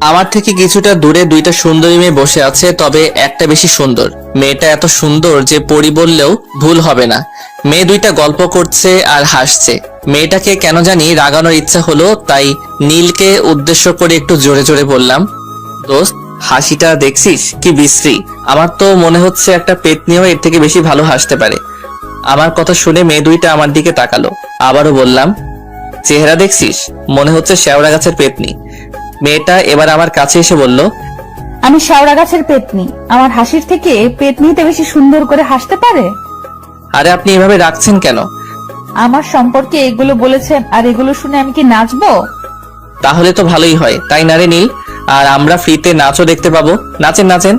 আমার থেকে কিছুটা দূরে দুইটা সুন্দরী মেয়ে বসে আছে, তবে একটা বেশি সুন্দর। মেয়েটা এত সুন্দর যে পরি বললেও ভুল হবে না। মেয়ে দুইটা গল্প করছে আর হাসছে। মেয়েটাকে কেন জানি রাগানোর ইচ্ছা হলো, তাই নীলকে উদ্দেশ্য করে একটু জোরে জোরে বললাম, দোস্ত হাসিটা দেখছিস কি বিশ্রী। আমার তো মনে হচ্ছে একটা পেতনিও এর থেকে বেশি ভালো হাসতে পারে। আমার কথা শুনে মেয়ে দুইটা আমার দিকে তাকালো। আবারও বললাম, চেহারা দেখছিস, মনে হচ্ছে শেওড়া গাছের পেতনি। মেয়েটা এবার আমার কাছে এসে বলল, আমি শেওড়া গাছের পেতনি? আমার হাসির থেকে পেতনিতে বেশি সুন্দর করে হাসতে পারে? আরে আপনি এভাবে রাখছেন কেন? আমার সম্পর্কে এগুলো বলেছেন আর এগুলো শুনে আমি কি নাচবো? তাহলে তো ভালোই হয়, তাই না রে নীল? আর আমরা ফ্রিতে নাচও দেখতে পাবো। নাচেন নাচেন।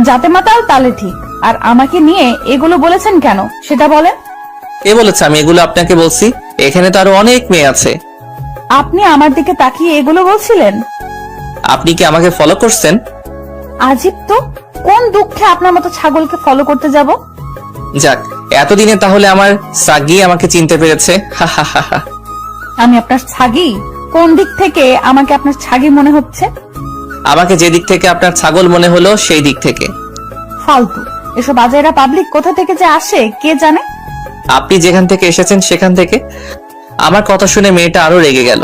যাতে মাতাল তালে ঠিক। আর আমাকে নিয়ে এগুলো বলেছেন কেন সেটা বলেন। কে বলেছে আমি এগুলো আপনাকে বলছি? এখানে তো আরো অনেক মেয়ে আছে। আপনি আমার দিকে তাকিয়ে এগুলো বলছিলেন? আপনি কি আমাকে ফলো করছেন? আজীব তো, কোন দুঃখে আপনার মতো ছাগলকে ফলো করতে যাব? যাক, এতদিনে তাহলে আমার সাগি আমাকে চিনতে পেরেছে। হা হা হা হা। আমি আপনার ছাগি? কোন দিক থেকে আমাকে আপনার ছাগি মনে হচ্ছে? আমাকে যে দিক থেকে আপনার ছাগল মনে হলো সেই দিক থেকে। ফালতু এসব আজাইরা পাবলিক কোথা থেকে যে আসে কে জানে। আপনি যেখান থেকে এসেছেন সেখান থেকে। আমার কথা শুনে মেয়েটা আরো রেগে গেল।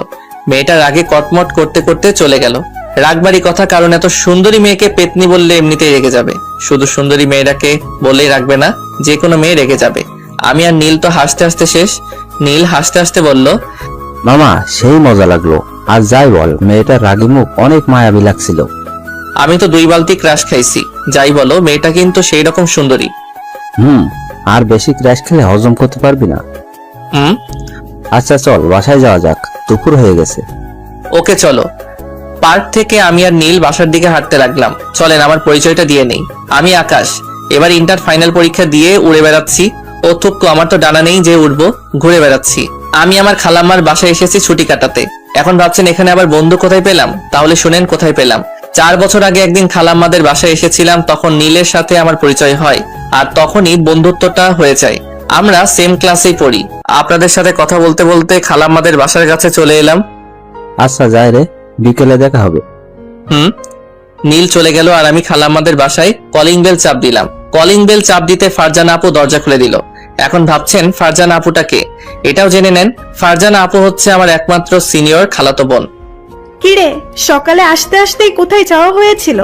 মেয়েটা রাগে কটমট করতে করতে চলে গেল। রাগবাড়ি কথা, কারণ এত সুন্দরী মেয়েকে পেতনি বললে এমনিতেই রেগে যাবে। শুধু সুন্দরী মেয়েটাকে বলেই রাখবে না, যে কোনো মেয়ে রেগে যাবে। আমি আর নীল তো হাসতে হাসতে শেষ। নীল হাসতে হাসতে বলল, মামা সেই মজা লাগলো। আর যাই বল, মেয়েটার রাগী মুখ অনেক মায়াবী লাগছিল। আমি তো 2 বালতি ক্রাশ খাইছি। যাই বলো, মেয়েটা কিন্তু সেই রকম সুন্দরী। আর বেশি ক্র্যাশ খেলে হজম করতে পারবি না। হুম। আচ্ছা চল বাসায় যাওয়া যাক, দুপুর হয়ে গেছে। ওকে চলো। পার্ক থেকে আমি আর নীল বাসার দিকে হাঁটতে লাগলাম। চলেন আমার পরিচয়টা দিয়ে নেই। আমি আকাশ। এবার ইন্টার ফাইনাল পরীক্ষা দিয়ে উড়ে বেড়াচ্ছি। ও থুক্কু, আমার তো ডানা নেই যে উড়বো, ঘুরে বেড়াচ্ছি। আমি আমার খালাম্মার বাসায় এসেছি ছুটি কাটাতে। এখন ভাবছেন এখানে আবার বন্ধু কোথায় পেলাম? তাহলে শুনেন কোথায় পেলাম। 4 বছর আগে একদিন খালাম্মাদের বাসায় এসেছিলাম, তখন নীলের সাথে আমার পরিচয় হয়। আর তখনই বন্ধুত্বটা হয়ে যায়। আমরা সেম ক্লাসেই পড়ি। আপনাদের সাথে কথা বলতে বলতে খালাম্মাদের বাসার কাছে চলে এলাম। আচ্ছা যাই রে, বিকেলে দেখা হবে। নীল চলে গেল আর আমি খালাম্মাদের বাসায় কলিং বেল চাপ দিলাম। কলিং বেল চাপ দিতে ফারজানা আপু দরজা খুলে দিল। এখন ভাবছেন ফারজানা আপুটা কে? এটাও জেনে নেন, ফারজানা আপু হচ্ছে আমার একমাত্র সিনিয়র খালাতো বোন। কিরে, সকালে আসতে আসতেই কোথায় যাওয়া হয়েছিল?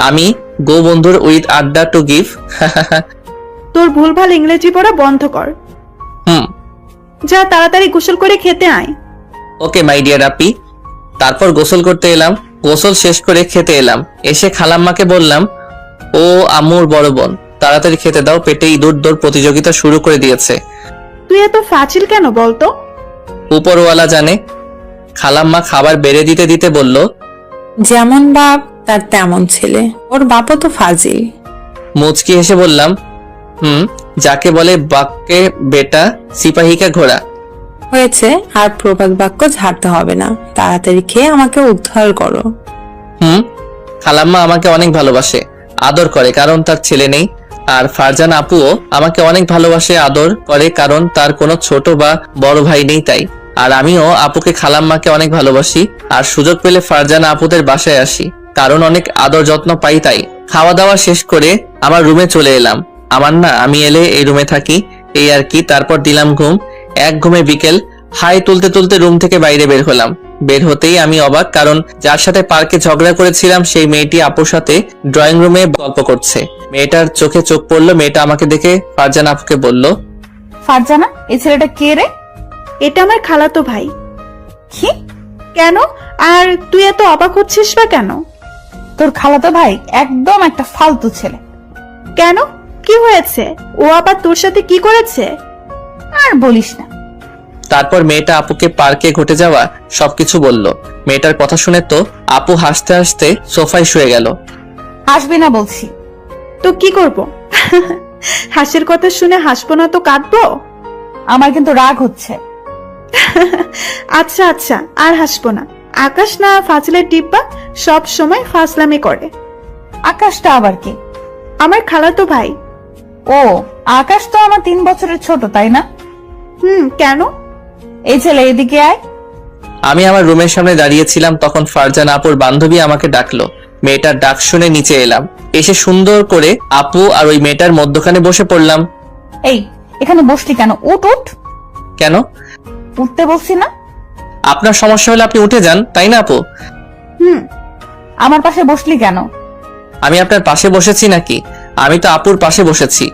আমি গো বন্ধুর উইথ আড্ডা টু গিভ। তোর ভুলভাল ইংরেজি পড়া বন্ধ কর। যা তাড়াতাড়ি গোসল করে খেতে আয়। ওকে মাই ডিয়ার আপি। তারপর গোসল করতে এলাম। গোসল শেষ করে খেতে এলাম। এসে খালাম্মাকে বললাম, ও আম্মুর বড় বোন, তাড়াতাড়ি খেতে দাও, পেটে ইঁদুর দৌড় প্রতিযোগিতা শুরু করে দিয়েছে। তুই এত ফাজিল কেন বলতো? উপরওয়ালা জানে। খালাম্মা খাবার বেড়ে দিতে দিতে বলল, যেমন বাপ তার তেমন ছেলে, ওর বাপও তো ফাজিল। মুচকি হেসে বললাম, যাকে বলে বাক্যে বেটা সিপাহীকে ঘোড়া। হয়েছে, আর প্রবাদ বাক্য ঝাড়তে হবে না, তাড়াতাড়ি খেয়ে আমাকে উদ্ধার করো। খালাম্মা আমাকে অনেক ভালোবাসে, আদর করে, কারণ তার ছেলে নেই। আর ফারজানা আপুও আমাকে অনেক ভালোবাসে, আদর করে, কারণ তার কোনো ছোট বা বড় ভাই নেই তাই। আর আমিও আপুকে খালাম্মাকে অনেক ভালোবাসি। আর সুযোগ পেলে ফারজানা আপুদের বাসায় আসি, কারণ অনেক আদর যত্ন পাই তাই। খাওয়া দাওয়া শেষ করে আমার রুমে চলে এলাম। আমার না, আমি এলে এই রুমে থাকি, এই আর কি। তারপর দিলাম ঘুম। এক ঘুমে বিকেল। হাই তুলতে তুলতে রুম থেকে বাইরে বের হলাম। বের হতেই আমি অবাক, কারণ যার সাথে পার্কে ঝগড়া করেছিলাম সেই মেয়েটি আপুর সাথে ড্রয়িং রুমে গল্প করছে। মেয়েটার চোখে চোখ পড়লো। মেয়েটা আমাকে দেখে ফারজানা আপুকে বলল, ফারজানা, এই ছেলেটা কে রে? এটা আমার খালাতো ভাই। কি? কেন? আর তুই এত অবাক হচ্ছিস বা কেন? তোর খালাতো ভাই একদম একটা ফালতু ছেলে। কেন, কি হয়েছে? ও আবার তোর সাথে কি করেছে? আর বলিস না। তারপর মেয়েটা আপুকে পার্কে ঘটে যাওয়া সবকিছু বলল। মেয়েটার কথা শুনে তো আপু হাসতে হাসতে সোফায় শুয়ে গেল। আসবি না বলছি। তো কি করব? হাসির কথা শুনে হাসবো না তো কাঁদবো? আমার কিন্তু রাগ হচ্ছে। আচ্ছা আচ্ছা, আর হাসবো না। আকাশ না ফাজিলের ডিব্বা, সব সময় ফাজলামি করে। আকাশটা আবার কি? আমার খালাতো ভাই। ও, আকাশ তো আমার 3 বছরের ছোট, তাই না? কেন? এই ছেলে এদিকে আয়। আমি আমার রুমের সামনে দাঁড়িয়েছিলাম, তখন ফারজান আপুর বান্ধবী আমাকে ডাকলো। মেয়েটার ডাক শুনে নিচে এলাম, এসে সুন্দর করে আপু আর ওই মেয়েটার মধ্যখানে বসে পড়লাম। এই, এখানে বসলি কেন? উঠ উঠ। কেন? উঠতে বলছি না? আপনার সমস্যা হলে আপনি উঠে যান, তাই না আপু? আমার পাশে বসলি কেন? আমি আপনার পাশে বসেছি নাকি? আমি তো আপুর পাশে বসেছি।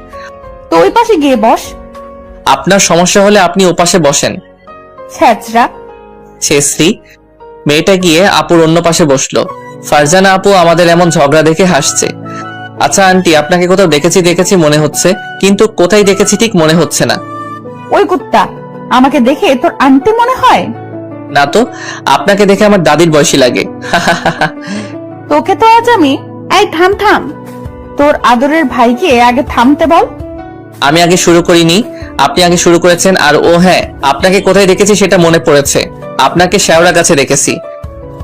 তো ওই পাশে গিয়ে বস। আপনার সমস্যা হলে আপনি ও পাশে বসেন। ছ্যাচরা। ছেশ্রী। মেয়েটা গিয়ে আপুর অন্য পাশে বসলো। ফারজানা আপু আমাদের এমন ঝগড়া দেখে হাসছে। আচ্ছা আন্টি, আপনাকে কোথাও দেখেছি মনে হচ্ছে, কিন্তু কোথায় দেখেছি ঠিক মনে হচ্ছে না। ওই কুত্তা, আমাকে দেখে তোর আন্টি মনে হয়? না তো, আপনাকে দেখে আমার দাদির বয়সী লাগে। তোকে তো আজ আমি। এই থাম থাম। তোর আদরের ভাইকে আগে থামতে বল। আমি আগে শুরু করিনি, আপনি আগে শুরু করেছেন। আর ও হ্যাঁ, আপনাকে কোথায় দেখেছি সেটা মনে পড়েছে, আপনাকে শেওড়া গাছে দেখেছি।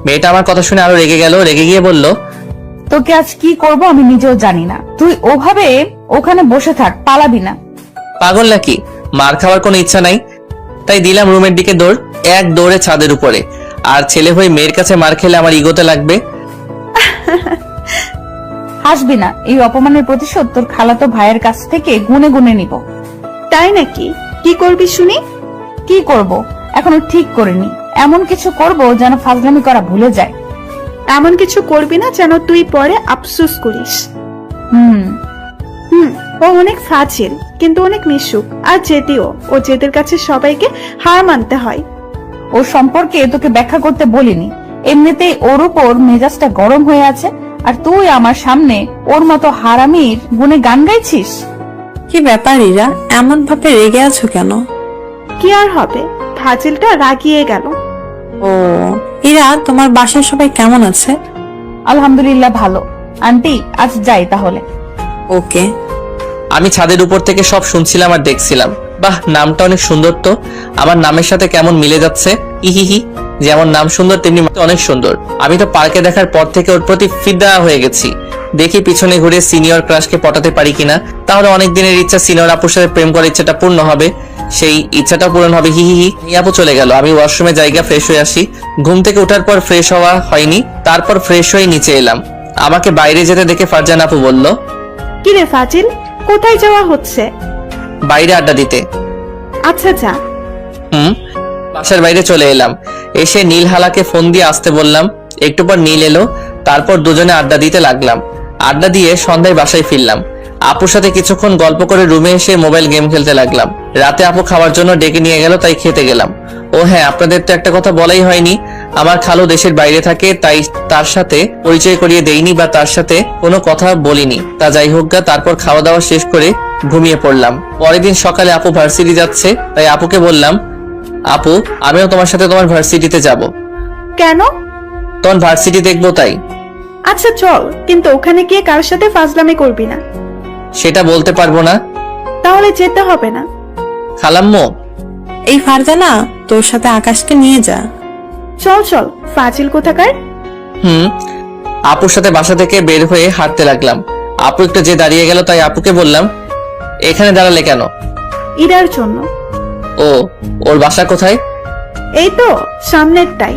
মেয়েটা আমার কথা শুনে আরো রেগে গেল, রেগে গিয়ে বলল, তোকে আজ কি করব আমি নিজেও জানি না। তুই ওভাবে ওখানে বসে থাক, পালাবি না। পাগল নাকি? মার খাওয়ার কোনো ইচ্ছা নাই, তাই দিলাম রুমের দিকে দৌড়। এক দৌড়ে ছাদের উপরে। আর ছেলে হয়ে মেয়ের কাছে মার খেলে আমার ইগোতে লাগবে। হাসবি না, এই অপমানের প্রতিশোধ তোর খালাতো ভাইয়ের কাছ থেকে গুনে গুনে নিব। তাই নাকি? কি করবি শুনি? কি করব এখনো ঠিক করিনি। এমন কিছু করব যেন ফাজলামি করা ভুলে যায়। এমন কিছু করবি না যেন তুই পরে আফসোস করিস। হুম। ও অনেক ফাজিল, কিন্তু অনেক মিশুক আর জেদিও। ও জেদের কাছে সবাইকে হার মানতে হয়। ওর সম্পর্কে তোকে ব্যাখ্যা করতে বলিনি, এমনিতেই ওর উপর মেজাজটা গরম হয়ে আছে, আর তুই আমার সামনে ওর মতো হারামির গুণে গান গাইছিস। কি ব্যাপার ইরা, এমন ভাবে রেগে আছো কেন? কি আর হবে, ফাজিলটা রাগিয়ে গেল। ও ইরা, তোমার বাসায় সবাই কেমন আছে? আলহামদুলিল্লাহ ভালো। আন্টি আজ যাই তাহলে। ওকে। আমি ছাদের উপর থেকে সব শুনছিলাম আর দেখছিলাম। বাহ, নামটা অনেক সুন্দর তো, আমার নামের সাথে কেমন মিলে যাচ্ছে। ইহিহি, যেমন নাম সুন্দর তেমনি অনেক সুন্দর। আমি তো পার্কে দেখার পর থেকে ওর প্রতি ফিদা হয়ে গেছি। দেখি পিছনে ঘুরে সিনিয়র ক্রাশকে পটাতে পারি কিনা, তাহলে অনেক দিনের ইচ্ছা সিনিয়র আপুর সাথে প্রেম করার ইচ্ছাটা পূর্ণ হবে। সেই ইচ্ছাটা পূরণ হবে। হিহিহি। আপু চলে গেল, আমি ওয়াশরুমে জায়গা ফ্রেশ হয়ে আসি। ঘুম থেকে ওঠার পর ফ্রেশ হওয়া হয়নি, তারপর ফ্রেশ হয়ে নিচে এলাম। আমাকে বাইরে যেতে দেখে ফারজান আপু বলল, কি রে ফাজিল, কোথায় যাওয়া হচ্ছে? বাইরে আড্ডা দিতে। আচ্ছা যা। বাসার বাইরে চলে এলাম। এসে নীল হালাকে ফোন দিয়ে আসতে বললাম। একটু পর নীল এলো, তারপর দুজনে আড্ডা দিতে লাগলাম। আড্ডা দিয়ে সন্ধ্যায় বাসায় ফিরলাম। আপুর সাথে কিছুক্ষণ গল্প করে রুমে এসে মোবাইল গেম খেলতে লাগলাম। রাতে আপু খাওয়ার জন্য ডেকে নিয়ে গেল, তাই খেতে গেলাম। ও হ্যাঁ, আপনাদের তো একটা কথা বলাই হয়নি, আমার খালু দেশের বাইরে থাকে, তাই তার সাথে পরিচয় করিয়ে দেইনি বা তার সাথে কোনো কথা বলিনি। তা যাই হোক গা, তারপর খাওয়া দাওয়া শেষ করে ঘুমিয়ে পড়লাম। পরের দিন সকালে আপু ভার্সিটি যাচ্ছে, তাই আপুকে বললাম, আপু আমিও তোমার সাথে তোমার ভার্সিটিতে যাব। কেন? তখন ভার্সিটি দেখবো তাই। আচ্ছা চল, কিন্তু ওখানে গিয়ে কারোর সাথে ফাজলামি করবি না। সেটা বলতে পারবো না। তাহলে যেতে হবে না। খালাম্মু, এই ফারজানা, তোর সাথে আকাশকে নিয়ে যা। চল চল, ফাজিল কোথাকার। আপুর সাথে বাসা থেকে বের হয়ে হাঁটতে লাগলাম। আপু একটু যে দাঁড়িয়ে গেল, তাই আপুকে বললাম, এখানে দাঁড়ালে কেন? ইরার জন্য। ও, ওর বাসা কোথায়? এই তো সামনেরটাই।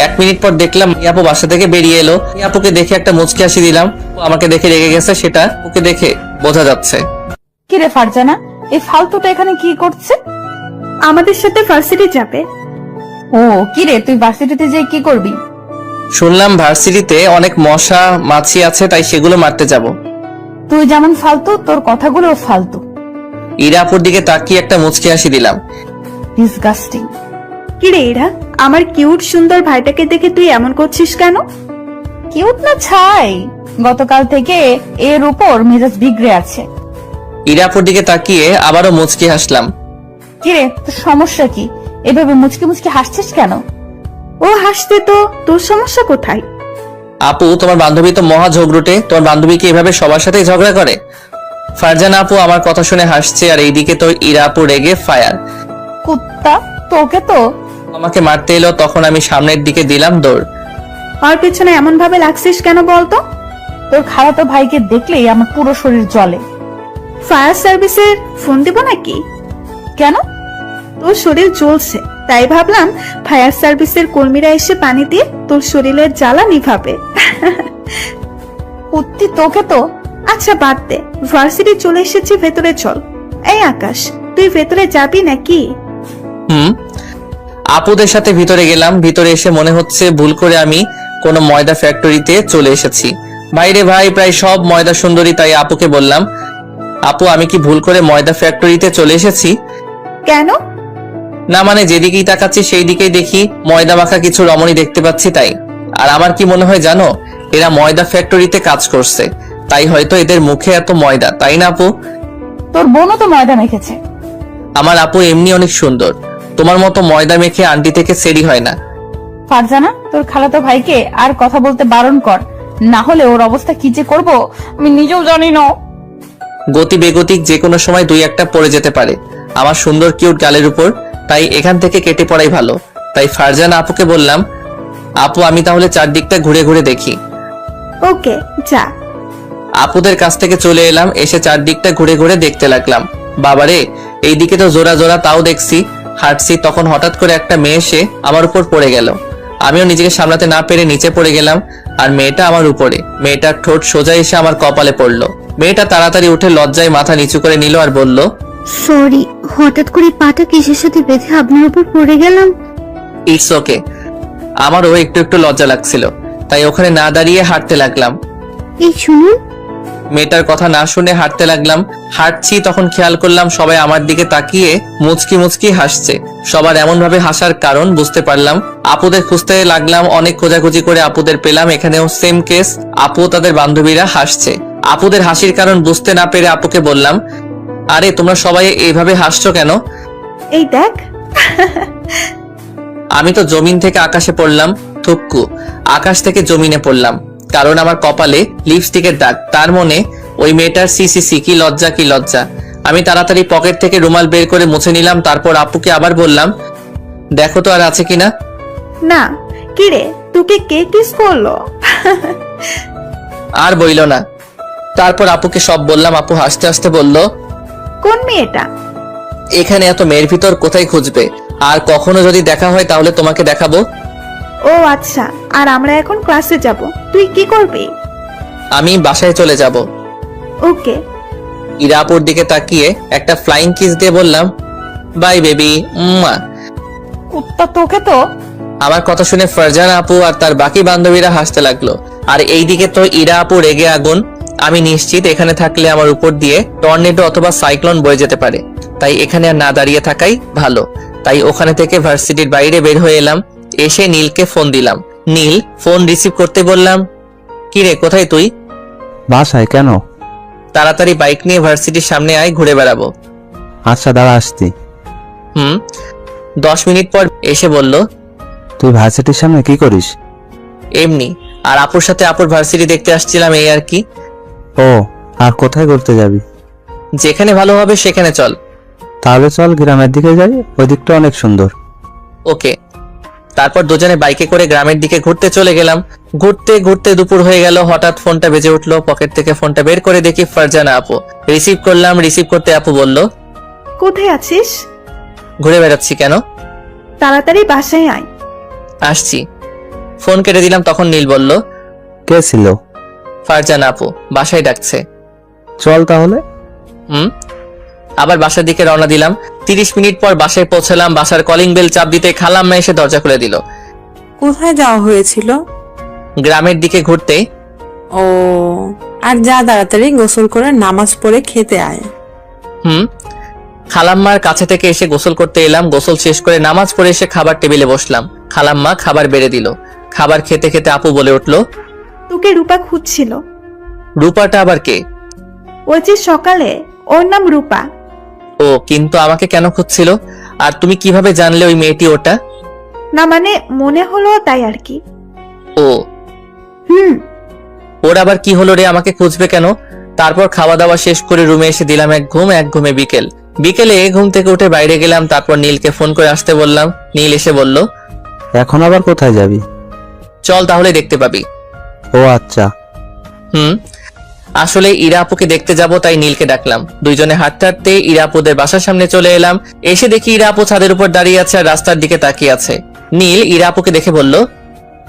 1 মিনিট পর দেখলাম আপু বাসা থেকে বেরিয়ে এলো। আপুকে দেখে একটা মুচকি হাসি দিলাম। ও আমাকে দেখে রেগে গেছে, সেটা ওকে দেখে বোঝা যাচ্ছে। কিরে ফারজানা, এই ফালতুটা এখানে কি করছে? আমাদের সাথে ভার্সিটি যাবে। ও কিরে, তুই ভার্সিটিতে যে কি করবি? শুনলাম ভার্সিটিতে অনেক মশা মাছি আছে, তাই সেগুলো মারতে যাব। তুই যেমন ফালতু, তোর কথাগুলো ফালতু। ইরা আপুর দিকে তাকিয়ে একটা মুচকি হাসি দিলাম। ডিসগাস্টিং। কিরে ইরা, আমার কিউট সুন্দর ভাইটাকে দেখে তুই এমন করছিস কেন? কিউট না ছাই, গতকাল থেকে এর উপর মেজাজ বিগড়ে আছে। ইরা আপুর দিকে তাকিয়ে আবারও মুচকি হাসলাম। কিরে, তোর সমস্যা কি? এভাবে মুচকি মুচকি হাসছিস কেন? ও হাসতে তো, তোর সমস্যা কোথায়? আপু তোমার বান্ধবী তো মহা ঝগড়ুটে, তোমার বান্ধবী কি এভাবে সবার সাথেই ঝগড়া করে? ফারজানা আপু আমার কথা শুনে হাসছে, আর এইদিকে তো ইরা আপু রেগে ফায়ার। কুত্তা, তোকে তো। আমাকে মারতে এলো, তখন আমি সামনের দিকে দিলাম দৌড়। আর পেছনে এমন ভাবে লাগছিস কেন বলতো? তোর খালাতো ভাইকে দেখলেই আমার পুরো শরীর জ্বলে। ফায়ার সার্ভিসের ফোন দিব নাকি? কেন? তোর শরীর জ্বলছে, তাই ভাবলাম ফায়ার সার্ভিসের কর্মীরা এসে পানি দিয়ে তোর শরীরের জ্বালা নিভাবে। সত্যি তোকে তো। আচ্ছা বাদ দে, ভার্সিটি চলে এসেছি, ভেতরে চল। এই আকাশ, তুই ভেতরে যাবি নাকি? আপুদের সাথে ভিতরে গেলাম। ভিতরে এসে মনে হচ্ছে ভুল করে আমি কোনো ময়দা ফ্যাক্টরিতে চলে এসেছি। বাইরে ভাই প্রায় সব ময়দা সুন্দরী, তাই আপুকে বললাম, আপু আমি কি ভুল করে ময়দা ফ্যাক্টরিতে চলে এসেছি? কেন? না মানে যেদিকেই তাকাচ্ছি সেই দিকেই দেখি ময়দা মাখা কিছু রমণী দেখতে পাচ্ছি তাই। আর আমার কি মনে হয় জানো, এরা ময়দা ফ্যাক্টরিতে কাজ করছে, তাই হয়তো এদের মুখে এত ময়দা, তাই না আপু? তোর বোনও তো ময়দা মেখেছে। আমার আপু এমনি অনেক সুন্দর, তোমার মতো ময়দা মেখে আন্টি থেকে সেরি হয় না। ফারজানা, তোর খালাতো ভাইকে আর কথা বলতে বারণ কর, না হলে ওর অবস্থা কি যে করবো আমি নিজেও জানি না। গতি বেগতিক যে কোনো সময় দুই একটা পড়ে যেতে পারে আমার সুন্দর কিউট গালের উপর, তাই এখান থেকে কেটে পড়াই ভালো। তাই ফারজানা আপুকে বললাম, আপু আমি তাহলে চারদিকটা ঘুরে ঘুরে দেখি। ওকে যা। আপুদের কাছ থেকে চলে এলাম, এসে চারদিকটা ঘুরে ঘুরে দেখতে লাগলাম। বাবারে, এইদিকে তো জোড়া জোড়া তাও দেখছি। হাঁটছি, তখন হঠাৎ করে একটা মেয়ে এসে আমার উপর পড়ে গেল। আমিও নিজেকে সামলাতে না পেরে নিচে পড়ে গেলাম, আর মেয়েটা আমার উপরে। মেয়েটার ঠোঁট সোজা এসে আমার কপালে পড়লো। মেয়েটা তাড়াতাড়ি উঠে লজ্জায় মাথা নিচু করে নিল আর বলল, সরি, হঠাৎ করে পাটা কিসের সাথে বেঁধে আপনার উপর পড়ে গেলাম। It's okay. আমারও একটু একটু লজ্জা লাগছিল, তাই ওখানে না দাঁড়িয়ে হাঁটতে লাগলাম। এই শুনুন। মেয়েটার কথা না শুনে হাঁটতে লাগলাম। হাঁটছি, তখন খেয়াল করলাম সবাই আমার দিকে তাকিয়ে মুচকি মুচকি হাসছে। সবার এমন ভাবে হাসার কারণ বুঝতে পারলাম। আপুদের খুঁজতে লাগলাম, অনেক খোঁজাখুঁজি করে আপুদের পেলাম। এখানেও সেম কেস, আপু তাদের বান্ধবীরা হাসছে। আপুদের হাসির কারণ বুঝতে না পেরে আপুকে বললাম, আরে তোমরা সবাই এইভাবে হাসছো কেন? এই দেখ। আমি তো জমিন থেকে আকাশে পড়লাম। থুক্কু, আকাশ থেকে জমিনে পড়লাম, কারণ আমার কপালে লিপস্টিকের দাগ। তার মনে ওই মেয়েটার সি কি লজ্জা, কি লজ্জা। আমি তাড়াতাড়ি পকেট থেকে রুমাল বের করে মুছে নিলাম। তারপর আপুকে আবার বললাম, দেখো তো আর আছে কিনা। না, কিরে তোকে কে কিস করলো? আর বইল না। তারপর আপুকে সব বললাম। আপু হাসতে হাসতে বলল, কোন মেয়েটা? এখানে এত মেয়ের ভিতর কোথায় খুঁজবে, আর কখনো যদি দেখা হয় তাহলে তোমাকে দেখাবো। ও আচ্ছা, আর আমরা এখন ক্লাসে যাব, তুই কি করবি? আমি বাসায় চলে যাব। ওকে। ইরা আপুর দিকে তাকিয়ে একটা ফ্লাইং কিস দিয়ে বললাম, বাই বেবি। কুত্তা তোকে তো। আমার কথা শুনে ফারজানা আপু আর তার বাকি বান্ধবীরা হাসতে লাগলো। আর এইদিকে তো ইরা আপু রেগে আগুন। আমি নিশ্চিত এখানে থাকলে আমার উপর দিয়ে টর্নেডো অথবা সাইক্লোন বয়ে যেতে পারে, তাই এখানে আর না দাঁড়িয়ে থাকাই ভালো। তাই ওখানে থেকে ভার্সিটির বাইরে বের হয়ে এলাম। এসে নীলকে ফোন দিলাম। নীল ফোন রিসিভ করতে বললাম, কিরে কোথায় তুই? বাসায়। কেন? তাড়াতাড়ি বাইক নিয়ে ভার্সিটির সামনে আয়, ঘুরে বেড়াবো। আচ্ছা দাঁড়া আসছি। 10 মিনিট পর এসে বলল, তুই ভার্সিটির সামনে কি করিস? এমনি, আর আপুর সাথে আপুর ভার্সিটি দেখতে আসছিলাম, এই আর কি। ও, আর কোথায় ঘুরতে যাবি? যেখানে ভালো হবে সেখানে চল। তাহলে চল গ্রামের দিকে যাই, ওই দিকটা অনেক সুন্দর। ওকে। তারপর দুজনে বাইকে করে গ্রামের দিকে ঘুরতে চলে গেলাম। ঘুরতে ঘুরতে দুপুর হয়ে গেল। হঠাৎ ফোনটা বেজে উঠলো। পকেট থেকে ফোনটা বের করে দেখি ফারজানা আপু। রিসিভ করলাম। রিসিভ করতে আপু বলল, কোথায় আছিস? ঘুরে বেড়াচ্ছি। কেন? তাড়াতাড়ি বাসায় আয়। আসছি। ফোন কেটে দিলাম। তখন নীল বলল, কে ছিল? ফারজানা আপু বাসায় ডাকছে। চল তাহলে। আবার বাসার দিকে রওনা দিলাম। 30 মিনিট পর বাসায় পৌঁছালাম। বাসার কলিং বেল চাপ দিতে খালাম্মা এসে দরজা খুলে দিল। কোথায় যাওয়া হয়েছিল? গ্রামের দিকে ঘুরতে। ও, আর যা তাড়াতাড়ি গোসল করে নামাজ পড়ে খেতে আয়। খালাম্মার কাছে থেকে এসে গোসল করতে এলাম। গোসল শেষ করে নামাজ পড়ে এসে খাবার টেবিলে বসলাম। খালাম্মা খাবার বেড়ে দিল। খাবার খেতে খেতে আপু বলে উঠল, তোকে রূপা খুঁজছিল। রূপাটা আবার কে? ওই যে সকালে, ওর নাম রূপা। ও, কিন্তু আমাকে কেন খুঁজছিল? আর তুমি কিভাবে জানলে ওই মেয়েটি ওটা? না মানে মনে হলো তাই আর কি। ও, হুম। ওর আবার কি হলো রে, আমাকে খুঁজবে কেন? তারপর খাওয়া দাওয়া শেষ করে রুমে এসে দিলাম এক ঘুমে বিকেলে ঘুম থেকে উঠে বাইরে গেলাম। তারপর নীলকে ফোন করে আসতে বললাম। নীল এসে বলল, এখন আবার কোথায় যাবি? চল তাহলে দেখতে পাবি। ও আচ্ছা। আসলে ইরা আপুকে দেখতে যাব তাই নীলকে ডাকলাম। দুইজনে হাঁটতে হাঁটতে ইরা আপুদের বাসার সামনে চলে এলাম। এসে দেখি ইরা আপু ছাদের উপর দাঁড়িয়ে আছে আর রাস্তার দিকে তাকিয়ে আছে। নীল ইরা আপুকে দেখে বলল,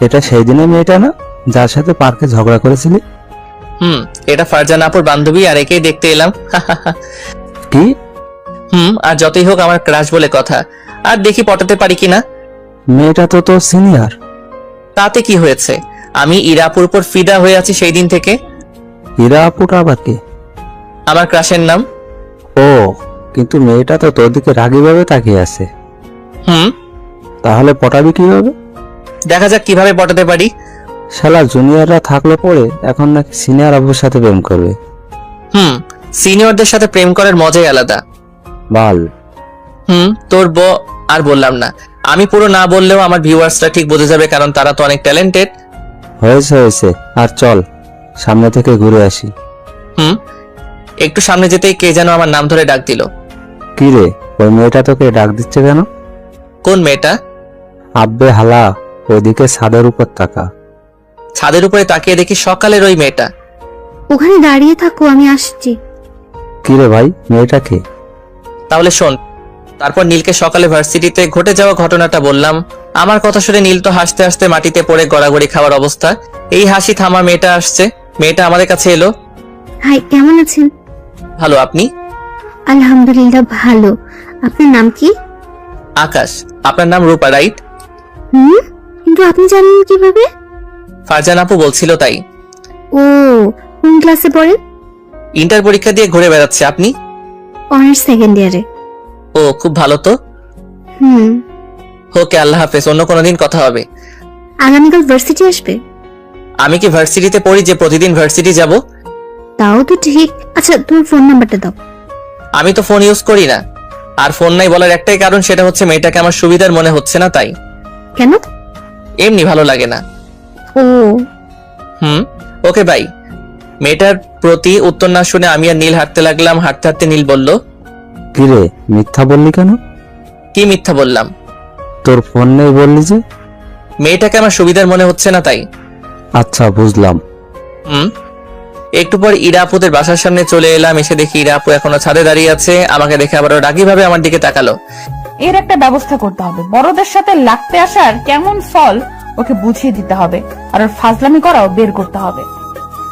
এটা সেই দিনের মেয়েটা না যার সাথে পার্কে ঝগড়া করেছিলি? এটা ফারজানা আপুর বান্ধবী আর একেই দেখতে এলাম। কি? আর যতই হোক আমার ক্রাশ বলে কথা, আর দেখি পটাতে পারি কিনা। মেয়েটা তো তোর সিনিয়র। তাতে কি হয়েছে, আমি ইরা আপুর উপর ফিদা হয়ে আছি সেই দিন থেকে। হীরা আপুটা আবার কে? আমার ক্রাশের নাম। ও, কিন্তু মেয়েটা তো তোর দিকে রাগী ভাবে তাকিয়ে আছে। তাহলে পটাবি কিভাবে? দেখা যাক কিভাবে পটাতে পারি। শালা জুনিয়ররা থাকলে পরে এখন নাকি সিনিয়র আপুর সাথে প্রেম করবে। সিনিয়রদের সাথে প্রেম করার মজাই আলাদা। বাল। তোর আর বললাম না। আমি পুরো না বললেও আমার ভিউয়ার্সরা ঠিক বুঝে যাবে, কারণ তারা তো অনেক ট্যালেন্টেড। হয়েছে আর চল সামনে থেকে ঘুরে আসি। একটু সামনে যেতেই কে যেন আমার নাম ধরে ডাক দিল। কি রে, ওই মেয়েটা তোকে ডাক দিচ্ছে কেন? কোন মেয়েটা? আব্বে হালা, ওইদিকে ছাদের উপর তাকা। ছাদের উপরে তাকিয়ে দেখি সকালের ওই মেয়েটা। ওখানে দাঁড়িয়ে থাকো, আমি আসছি। কি রে ভাই, মেয়েটা কে? তাহলে শোন। তারপর নীলকে সকালে ভার্সিটিতে ঘটে যাওয়া ঘটনাটা বললাম। আমার কথা শুনে নীল তো হাসতে হাসতে মাটিতে পড়ে গড়াগড়ি খাওয়ার অবস্থা। এই হাসি থামা মেয়েটা আসছে। মেয়েটা আমাদের কাছে এলো। হাই, কেমন আছেন? ভালো, আপনি? আলহামদুলিল্লাহ ভালো। আপনার নাম কি? আকাশ। আপনার নাম রূপা, রাইট? কিন্তু আপনি জানেন কিভাবে? ফারজানা আপু বলছিল তাই। ও, কোন ক্লাসে পড়েন? ইন্টার পরীক্ষা দিয়ে ঘুরে বেড়াচ্ছে। আপনি? অনার্স সেকেন্ড ইয়ারে। ও, খুব ভালো তো। ওকে, আল্লাহ হাফেজ, অন্য কোনোদিন কথা হবে। আগামীকাল ভার্সিটি আসবে? আমি কি ভার্সিটিতে পড়ি যে প্রতিদিন ভার্সিটি যাব? তাও তো ঠিক। আচ্ছা, তোমার ফোন নাম্বারটা দাও। আমি তো ফোন ইউজ করি না। আর ফোন নাই বলার একটাই কারণ, সেটা হচ্ছে মেয়েটাকে আমার সুবিধার মনে হচ্ছে না তাই। কেন? এমনি ভালো লাগে না। ও, ওকে বাই। মেয়েটার প্রতি উত্তর না শুনে আমি আর নীল হাঁটতে লাগলাম। হাঁটতে হাঁটতে নীল বলল, কি রে, মিথ্যা বললি কেন? কি মিথ্যা বললাম? তোর ফোন নেই বললি যে। মেয়েটাকে আমার সুবিধার মনে হচ্ছে না তাই। আচ্ছা, বুঝলাম। একটু পর ইরা আপুদের বাসার সামনে চলে এলাম। এসে দেখি ইরা আপু এখনো ছাদে দাঁড়িয়ে আছে। আমাকে দেখে আবারও রাগী ভাবে আমার দিকে তাকালো। এর একটা ব্যবস্থা করতে হবে। বড়দের সাথে লাগতে আসার কেমন ফল ওকে বুঝিয়ে দিতে হবে, আর ওর ফাজলামি করাও বের করতে হবে।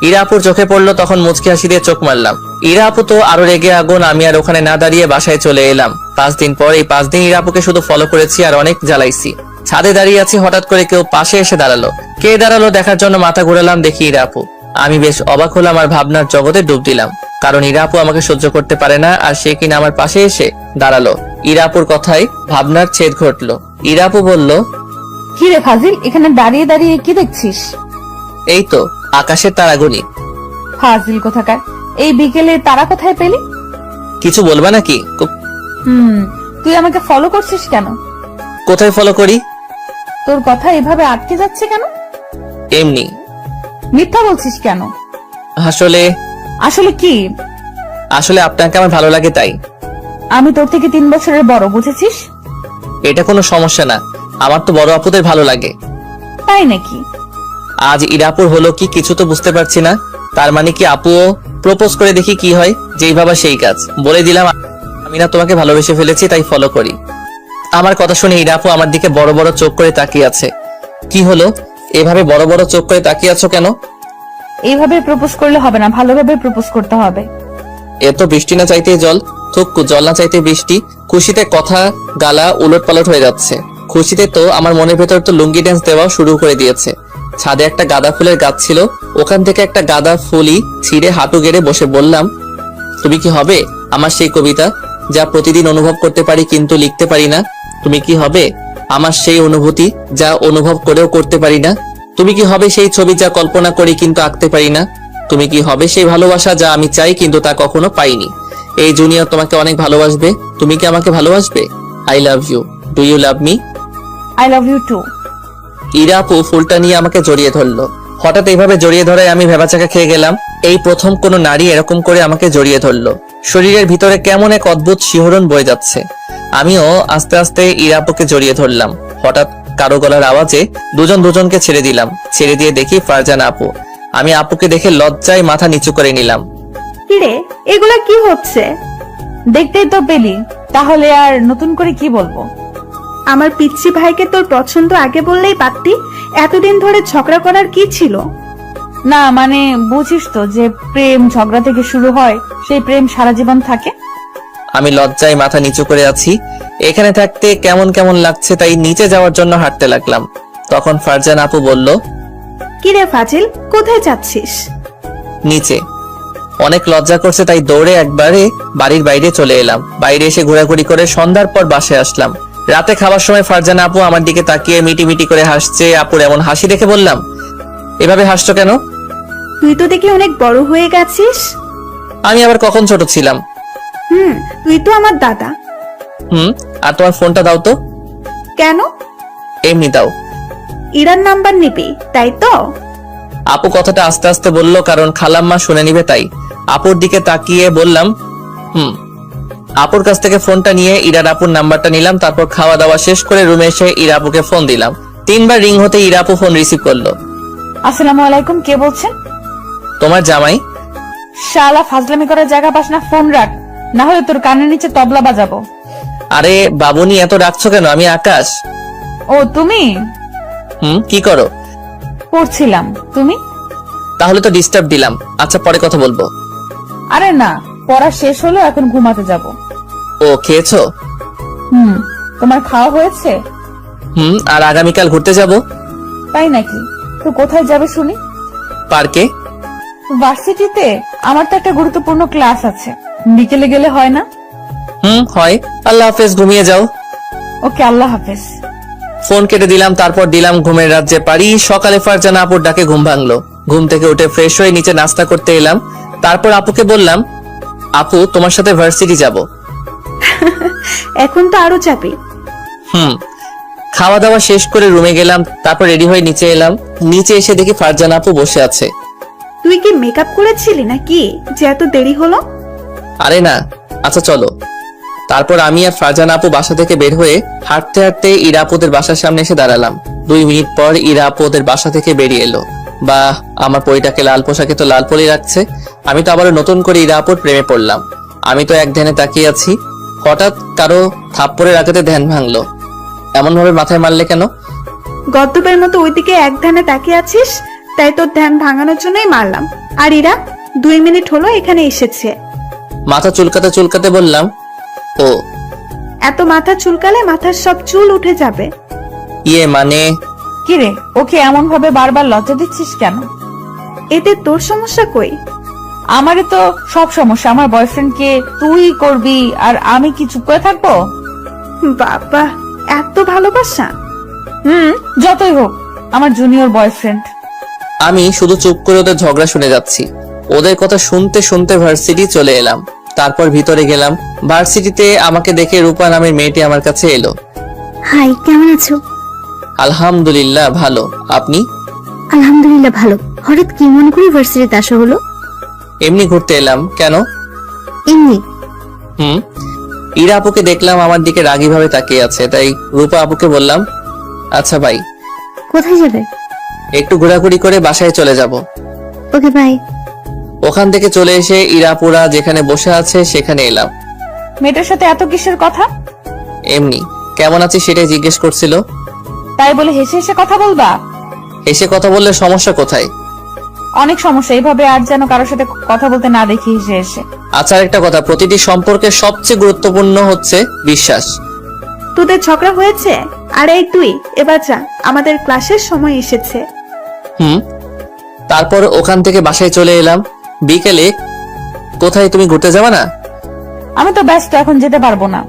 ইরা আপুর চোখে পড়লো, তখন মুচকি হাসি দিয়ে চোখ মারলাম। ইরা আপু তো আরো রেগে আগুন। আমি আর ওখানে না দাঁড়িয়ে বাসায় চলে এলাম। 5 দিন পর, এই 5 দিন ইরা আপুকে শুধু ফলো করেছি আর অনেক জ্বালাইছি। ছাদে দাঁড়িয়ে আছি, হঠাৎ করে কেউ পাশে এসে দাঁড়ালো। কে দাঁড়ালো দেখার জন্য মাথা ঘুরালাম, দেখি ইরা আপু। আমি বেশ অবাক হলাম আর ভাবনার জগতে ডুব দিলাম, কারণ ইরা আপু আমাকে সহ্য করতে পারে না, আর সে কিনা আমার পাশে এসে দাঁড়ালো। ইরা আপুর কথায় ভাবনার ছেদ ঘটলো। ইরা আপু বলল, কি রে ফাজিল, এখানে দাঁড়িয়ে দাঁড়িয়ে কি দেখছিস? এই তো আকাশের তারাগুলি। ফাজিল কোথাকার, এই বিকেলে তারা কোথায় পেলি? কিছু বলবা নাকি? তুই আমাকে ফলো করছিস কেন? কোথায় ফলো করি? তোর কথা এভাবে আটকে যাচ্ছে কেন? এমনি। মিথ্যা বলছিস কেন? আসলে কি? আসলে আপনাকে আমার ভালো লাগে তাই। আমি তোর থেকে 3 বছরের বড়, বুঝেছিস? এটা কোনো সমস্যা না, আমার তো বড় আপুদের ভালো লাগে। তাই নাকি? আজ ইরাপুর হলো কি কিছু তো বুঝতে পারছি না। তার মানে কি আপুও প্রপোজ করে দেখি কি হয়। যেই ভাবা সেই কাজ। বলে দিলাম আমি না তোমাকে ভালোবেসে ফেলেছি, তাই ফলো করি। আমার কথা শুনে ইরাপু আমার দিকে বড় বড় চোখ করে তাকিয়ে আছে। কি হলো, এভাবে বড় বড় চোখ করে তাকিয়ে আছো কেন? এইভাবে প্রপোজ করলে হবে না, ভালোভাবে প্রপোজ করতে হবে। এত বৃষ্টি না চাইতে জল, থুকু জল না চাইতে বৃষ্টি। খুশিতে কথা গালা উলট পালট হয়ে যাচ্ছে। খুশিতে তো আমার মনের ভেতর তো লুঙ্গি ড্যান্স দেওয়া শুরু করে দিয়েছে। ছাদে একটা গাঁদা ফুলের গাছ ছিল, ওখান থেকে একটা গাঁদা ফুলই ছিঁড়ে হাঁটু গেড়ে বসে বললাম, তুমি কি হবে আমার সেই কবিতা যা প্রতিদিন অনুভব করতে পারি কিন্তু লিখতে পারি না? তুমি কি হবে আমার সেই অনুভূতি যা অনুভব করেও করতে পারি না? তুমি কি হবে সেই ছবি যা কল্পনা করি কিন্তু আঁকতে পারি না? তুমি কি হবে সেই ভালোবাসা যা আমি চাই কিন্তু তা কখনো পাইনি? এই জুনিয়র তোমাকে অনেক ভালোবাসবে। তুমি কি আমাকে ভালোবাসবে? I love you. Do you love me? I love you too. Ira আপু ফুলটা নিয়ে আমাকে জড়িয়ে ধরলো। হঠাৎ এইভাবে জড়িয়ে ধরায় আমি ভেবাচাকা খেয়ে গেলাম। এই প্রথম কোন নারী এরকম করে আমাকে জড়িয়ে ধরলো। শরীরের ভিতরে কেমন এক অদ্ভুত শিহরণ বয়ে যাচ্ছে। আমিও আস্তে আস্তে ইরা আপুকে জড়িয়ে ধরলাম। হঠাৎ কারো গলার আওয়াজে দুজন দুজনকে ছেড়ে দিলাম। ছেড়ে দিয়ে দেখি ফারজানা আপু। আমি আপুকে দেখে লজ্জায় মাথা নিচু করে নিলাম। কিরে, এগুলা কি হচ্ছে? দেখতেই তো পেলি, তাহলে আর নতুন করে কি বলবো? আমার পিচ্ছি ভাইকে তোর পছন্দ আগে বললেই পারতি। এতদিন ধরে ঝগড়া করার কি ছিল? না মানে বুঝিস তো যে প্রেম ঝগড়া থেকে শুরু হয়, সেই প্রেম সারা জীবন থাকে। আমি লজ্জায় মাথা নিচু করে আছি। এখানে থাকতে কেমন কেমন লাগছে, তাই নিচে যাওয়ার জন্য হাঁটতে লাগলাম। তখন ফারজান আপু বলল, কিরে ফাজিল, কোথায় যাচ্ছিস? নিচে। অনেক লজ্জা করছে, তাই দৌড়ে একবারে বাড়ির বাইরে চলে এলাম। বাইরে এসে ঘোরাঘুরি করে সন্ধ্যার পর বাসায় আসলাম। রাতে খাবার সময় ফারজান আপু আমার দিকে তাকিয়ে মিটি মিটি করে হাসছে। আপুর এমন হাসি দেখে বললাম, এভাবে হাসছো কেন? তুই তো দেখি অনেক বড় হয়ে গেছিস। আমি আবার কখন ছোট ছিলাম? তুই তো আমার দাদা। আর তোমার ফোনটা দাও তো। কেন? এমনি দাও। ইরার নাম্বার নিবি তাই তো? আপু কথাটা আস্তে আস্তে বলল, কারণ খালাম্মা শুনে নিবে তাই। আপুর দিকে তাকিয়ে বললাম, আপুর কাছ থেকে ফোনটা নিয়ে ইরার আপুর নাম্বারটা নিলাম। তারপর খাওয়া দাওয়া শেষ করে রুমে এসে ইরা আপুকে ফোন দিলাম। 3 বার রিং হতে ইরা আপু ফোন রিসিভ করলো। আসসালামু আলাইকুম, কে বলছেন? তোমার জামাই। শালা ফাজলামি করার জায়গা পাস না, ফোন রাখ, না হলে তোর কানের নিচে তবলা বাজাবো। আরে বাবুনি, এত রাখছো কেন? আমি আকাশ। ও তুমি? কি করো? পড়ছিলাম। তুমি? তাহলে তো ডিস্টার্ব দিলাম। আচ্ছা, পরে কথা বলবো। আরে না, পড়া শেষ হলো, এখন ঘুমাতে যাব। ও, খেয়েছো? তোমার খাওয়া হয়েছে? আর আগামীকাল ঘুরতে যাব। তাই নাকি? তো কোথায় যাবে শুনি? পার্কে। ভার্সিটিতে? আমার তো একটা গুরুত্বপূর্ণ ক্লাস আছে, বিকেলে গেলে হয় না? হয়। আল্লাহ হাফেজ, ঘুমিয়ে যাও। ওকে, আল্লাহ হাফেজ। ফোন কেটে দিলাম। তারপর দিলাম ঘুমের রাজ্যে পারি। সকালে ফারজানা আপুর ডাকে ঘুম ভাঙলো। ঘুম থেকে উঠে ফ্রেশ হয়ে নিচে নাস্তা করতে এলাম। তারপর আপুকে বললাম, আপু তোমার সাথে ভার্সিটি যাব। এখন তো আরো যাবি। খাওয়া দাওয়া শেষ করে রুমে গেলাম। তারপর রেডি হয়ে নিচে এলাম। নিচে এসে দেখি ফারজানা আপু বসে আছে। তুই কি মেকআপ করেছিলি নাকি যে এত দেরি হলো? আরে না। আচ্ছা চলো। তারপর আমি আর ফারজানা আপু বাসা থেকে বের হয়ে হাঁটতে হাঁটতে ইরা আপুদের বাসার সামনে এসে দাঁড়ালাম। 2 মিনিট পর ইরা আপু ওদের বাসা থেকে বেরিয়ে এলো। বা আমার পরিটাকে লাল পোশাকে তো লাল পরি রাখছে। আমি তো আবারও নতুন করে ইরা আপুর প্রেমে পড়লাম। আমি তো এক ধ্যানে তাকিয়ে আছি। হঠাৎ কারো থাপ্পড়ের আঘাতে ধ্যান ভাঙলো। এমন ভাবে মাথায় মারলে কেন? গদ্দপের মতো ওইদিকে এক ধ্যানে তাকিয়ে আছিস, তাই তোর ধ্যান ভাঙানোর জন্যই মারলাম। আর ইরা 2 মিনিট হলো এখানে এসেছে। মাথা চুলকাতে চুলকাতে বললাম, ও। এত মাথা চুলকালে মাথার সব চুল উঠে যাবে। ইয়ে মানে? কিরে, ওকে এমন ভাবে বারবার লজ্জা দিচ্ছিস কেন? এতে তোর সমস্যা কই? আমারই তো সব সমস্যা। আমার বয়ফ্রেন্ডকে তুই করবি আর আমি কি চুপ করে থাকবো? বাবা, এত ভালোবাসা! যতই হোক, আমার জুনিয়র বয়ফ্রেন্ড। আমি শুধু চুপ করে ওদের ঝগড়া শুনে যাচ্ছি। ওদের কথা শুনতে শুনতে ভার্সিটি চলে এলাম। তারপর ভিতরে গেলাম। ভার্সিটিতে আমাকে দেখে রূপা নামের মেয়েটি আমার কাছে এলো। হাই, কেমন আছো? আলহামদুলিল্লাহ ভালো। আপনি? আলহামদুলিল্লাহ ভালো। হঠাৎ কি মনে করে ভার্সিটিতে আসা হলো? এমনি ঘুরতে এলাম। কেন? এমনি। ইরা আপুকে দেখলাম আমার দিকে রাগী ভাবে তাকিয়ে আছে, তাই রূপা আপুকে বললাম, আচ্ছা ভাই, কোথায় যাবে? একটু ঘোরাঘুরি করে বাসায় চলে যাব। Okay bye. ওখান থেকে চলে এসে ইরাপুরা যেখানে বসে আছে সেখানে এলাম। মেয়েটার সাথে এত কিসের কথা? এমনি কেমন আছিস সেটাই জিজ্ঞেস করছিল। তাই বলে হেসে হেসে কথা বলবা? এসে কথা বললে সমস্যা কোথায়? অনেক সমস্যা। এইভাবে আর যেন কারোর সাথে কথা বলতে না দেখি হেসে হেসে। আচ্ছা, একটা কথা, প্রতিটি সম্পর্কে সবচেয়ে গুরুত্বপূর্ণ হচ্ছে বিশ্বাস। তোদের ঝগড়া হয়েছে? আর এই তুই এবার যা, আমাদের ক্লাসের সময় এসেছে। তারপর ওখান থেকে বাসায় চলে এলাম। বিকেলে কোথায় তুমি ঘুরতে যাবে না? আমি তো ব্যস্ত, এখন যেতে পারবো না।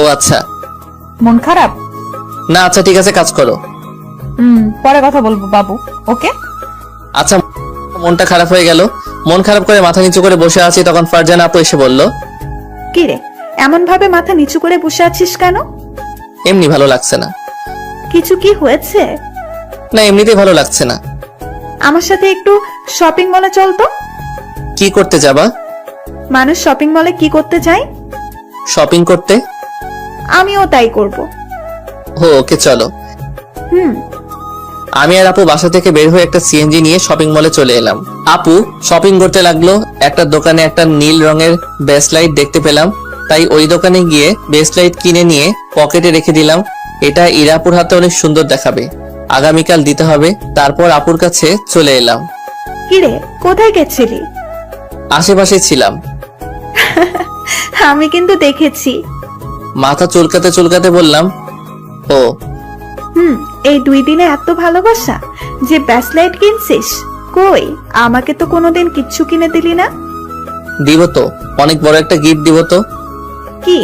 ও আচ্ছা। মন খারাপ? না, আচ্ছা ঠিক আছে, কাজ করো। পরে কথা বলবো বাবু। ওকে। আচ্ছা, মনটা খারাপ হয়ে গেল। মন খারাপ করে মাথা নিচু করে বসে আছি, তখন ফারজানা আপু এসে বলল, কিরে এমন ভাবে মাথা নিচু করে বসে আছিস কেন? এমনি ভালো লাগছে না। কিছু কি হয়েছে? না, এমনিতেই ভালো লাগছে না। আমার সাথে একটু শপিং মলে চল তো। কি করতে যাবা? মানুষ শপিং মলে কি করতে যায়? শপিং করতে। আমিও তাই করব। ওকে চলো। আমি আর আপু বাসা থেকে বের হয়ে একটা সিএনজি নিয়ে শপিং মলে চলে এলাম। আপু শপিং করতে লাগলো। একটা দোকানে একটা নীল রঙের বেসলাইট দেখতে পেলাম, তাই ওই দোকানে গিয়ে বেসলাইট কিনে নিয়ে পকেটে রেখে দিলাম। এটা ইরাপুর হাতে অনেক সুন্দর দেখাবে, আগামীকাল দিতে হবে। তারপর আপুর কাছে চলে এলাম। কিরে, কোথায় গেছিলি? আশেপাশে ছিলাম। আমি কিন্তু দেখেছি। মাথা চুলকাতে চুলকাতে বললাম, ও এই 2 দিনে এত ভালোবাসা যে ব্যাসলাইট কিনছিস? কই, আমাকে তো কোনোদিন কিচ্ছু কিনে দিলি না। দিব তো, অনেক বড় একটা গিফট দিব তো। কি?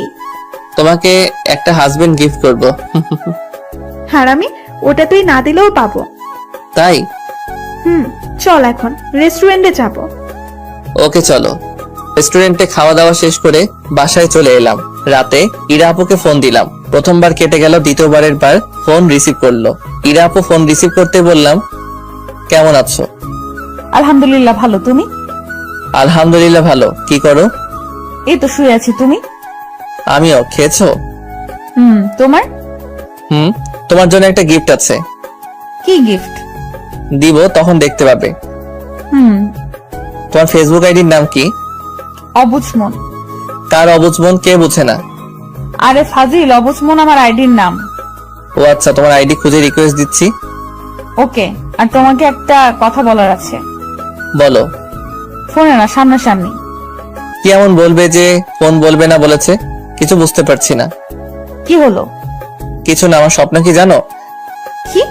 তোমাকে একটা হাজবেন্ড গিফট করব। হারামি, ওটা তুই না দিলেও পাবো। তাই? চল এখন রেস্টুরেন্টে যাব। ওকে চলো। রেস্টুরেন্টে খাওয়া দাওয়া শেষ করে বাসায় চলে এলাম। রাতে ইরা আপুকে ফোন দিলাম। প্রথমবার কেটে গেল, দ্বিতীয়বারের বার ফোন রিসিভ করলো। ইরা আপু ফোন রিসিভ করতে বললাম, কেমন আছো? আলহামদুলিল্লাহ ভালো, তুমি? আলহামদুলিল্লাহ ভালো। কি করো? এই তো শুয়ে আছি, তুমি? আমিও। খেয়েছো? তোমার? তোমার জন্য একটা গিফট আছে। কি গিফট? দিব, তখন দেখতে পাবে। তোমার ফেসবুক আইডির নাম কি? অবুঝমন। কার অবুঝমন? কে বুঝে না? আরে ফাজিল, অবুঝমন আমার আইডির নাম। ও আচ্ছা, তোমার আইডি খুঁজে রিকোয়েস্ট দিচ্ছি। ওকে, আর তোমাকে একটা কথা বলার আছে। বলো। ফোনে না, সামনাসামনি। কি এমন বলবে যে ফোন বলবে না বলেছে? কিছু বুঝতে পারছি না। কি হলো? কিছু না। আমার স্বপ্ন কি জানো? কি?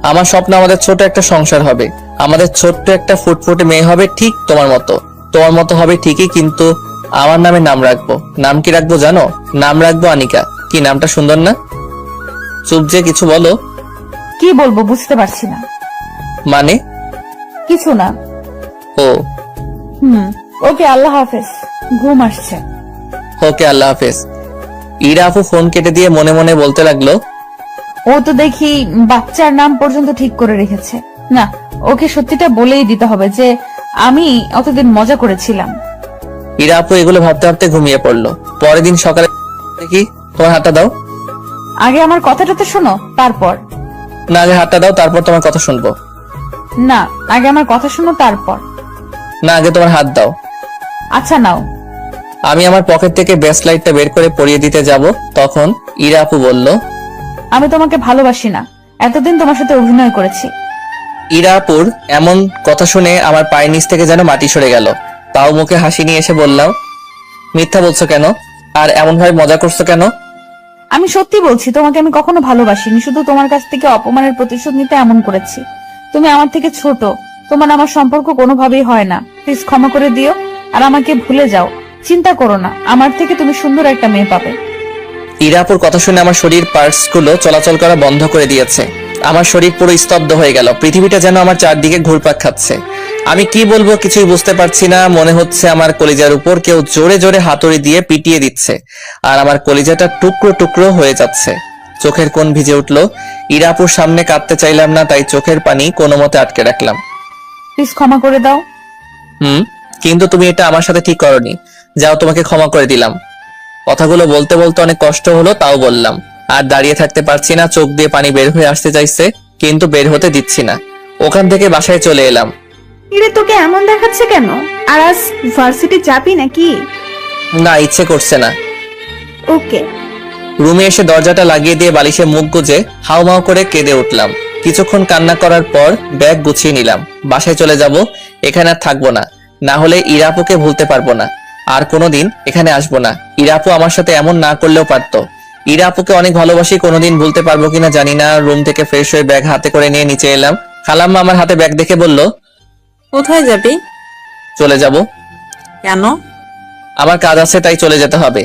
আমার স্বপ্ন আমাদের ছোট একটা সংসার হবে, আমাদের ছোট্ট একটা ফুটফুটে মেয়ে হবে, ঠিক তোমার মতো। তোমার মতো হবে ঠিকই, কিন্তু আমার নামে নাম রাখবো। নাম কি রাখবো জানো? নাম রাখবো আনিকা। কি নামটা সুন্দর না? চুপ যে, কিছু বলো। কি বলবো বুঝতে পারছি না। মানে? কিছু না। ও ওকে, আল্লাহ হাফেজ, ঘুম আসছে। ওকে, আল্লাহ হাফেজ। ইরা আপু ফোন কেটে দিয়ে মনে মনে বলতে লাগলো, ও তো দেখি বাচ্চার নাম পর্যন্ত ঠিক করে রেখেছে। না, ওকে সত্যিটা বলেই দিতে হবে যে আমি অতদিন মজা করেছিলাম। ইরা আপু এগুলো ভাবতে ভাবতে ঘুমিয়ে পড়লো। পরের দিন সকালে দেখি, তোমার হাতটা দাও। আগে আমার কথাটা তো শোনো, তারপর। না, আগে হাতটা দাও, তারপর তোমার কথা শুনবো। না, আগে আমার কথা শোনো, তারপর। না, আগে তোমার হাত দাও। আচ্ছা নাও। আমি আমার পকেট থেকে ব্যাসলাইটটা বের করে পরিয়ে দিতে যাব, তখন ইরা আপু বলল, আমি তোমাকে ভালোবাসি না, এতদিন তোমার সাথে অভিনয় করেছি। ইরা আপুর এমন কথা শুনে আমার পায়ের নিচ থেকে যেন মাটি সরে গেল। তাও মুখে হাসি নিয়ে এসে বললাম, মিথ্যা বলছো কেন? আর এমন ভাবে মজা করছো কেন? আমি সত্যি বলছি, তোমাকে আমি কখনো ভালোবাসিনি, শুধু তোমার কাছ থেকে অপমানের প্রতিশোধ নিতে এমন করেছি। তুমি আমার থেকে ছোট, তোমার আমার সম্পর্ক কোনোভাবেই হয় না। প্লিজ ক্ষমা করে দিও আর আমাকে ভুলে যাও। চিন্তা করো না, আমার থেকে তুমি সুন্দর একটা মেয়ে পাবে। ইরা আপুর কথা শুনে আমার শরীর পার্টস গুলো চলাচল করা বন্ধ করে দিয়েছে। আমার শরীর পুরো স্তব্ধ হয়ে গেল। পৃথিবীটা যেন আমার চারদিকে ঘুরপাক খাচ্ছে। আমি কি বলবো কিছুই বুঝতে পারছি না। মনে হচ্ছে আমার কলিজার উপর কেউ জোরে জোরে হাতুড়ি দিয়ে পিটিয়ে দিচ্ছে, আর আমার কলিজাটা টুকরো টুকরো হয়ে যাচ্ছে। চোখের কোণ ভিজে উঠলো। ইরা আপুর সামনে কাঁদতে চাইলাম না, তাই চোখের পানি কোনো মতে আটকে রাখলাম। প্লিজ ক্ষমা করে দাও। কিন্তু তুমি এটা আমার সাথে ঠিক করনি। যাও, তোমাকে ক্ষমা করে দিলাম। কথাগুলো বলতে বলতে অনেক কষ্ট হলো, তাও বললাম। আর দাঁড়িয়ে থাকতে পারছি না, চোখ দিয়ে পানি বের হয়ে আসতে চাইছে, কিন্তু বের হতে দিচ্ছি না। ওখান থেকে বাসায় চলে এলাম। ইরে, তোকে এমন দেখাচ্ছে কেন? আর আজ ভার্সিটি যাবি নাকি? না, ইচ্ছে করছে না। ওকে। রুমে এসে দরজাটা লাগিয়ে দিয়ে বালিশে মুখ গুজে হাউমাউ করে কেঁদে উঠলাম। কিছুক্ষণ কান্না করার পর ব্যাগ গুছিয়ে নিলাম। বাসায় চলে যাব, এখানে আর থাকবো না। না হলে ইরা আপুকে ভুলতে পারবো না, আর কোনোদিন এখানে আসবো না। ইরা আপু আমার সাথে এমন না করলেও পারতো। ইরা আপুকে অনেক ভালোবাসি, কোনোদিন ভুলতে পারবো কিনা জানি না। রুম থেকে ফ্রেশ হয়ে ব্যাগ হাতে করে নিয়ে নিচে এলাম। খালাম্মা আমার হাতে ব্যাগ দেখে বলল, কোথায় যাবি? চলে যাব। কেন? আমার কাজ আছে, তাই চলে যেতে হবে।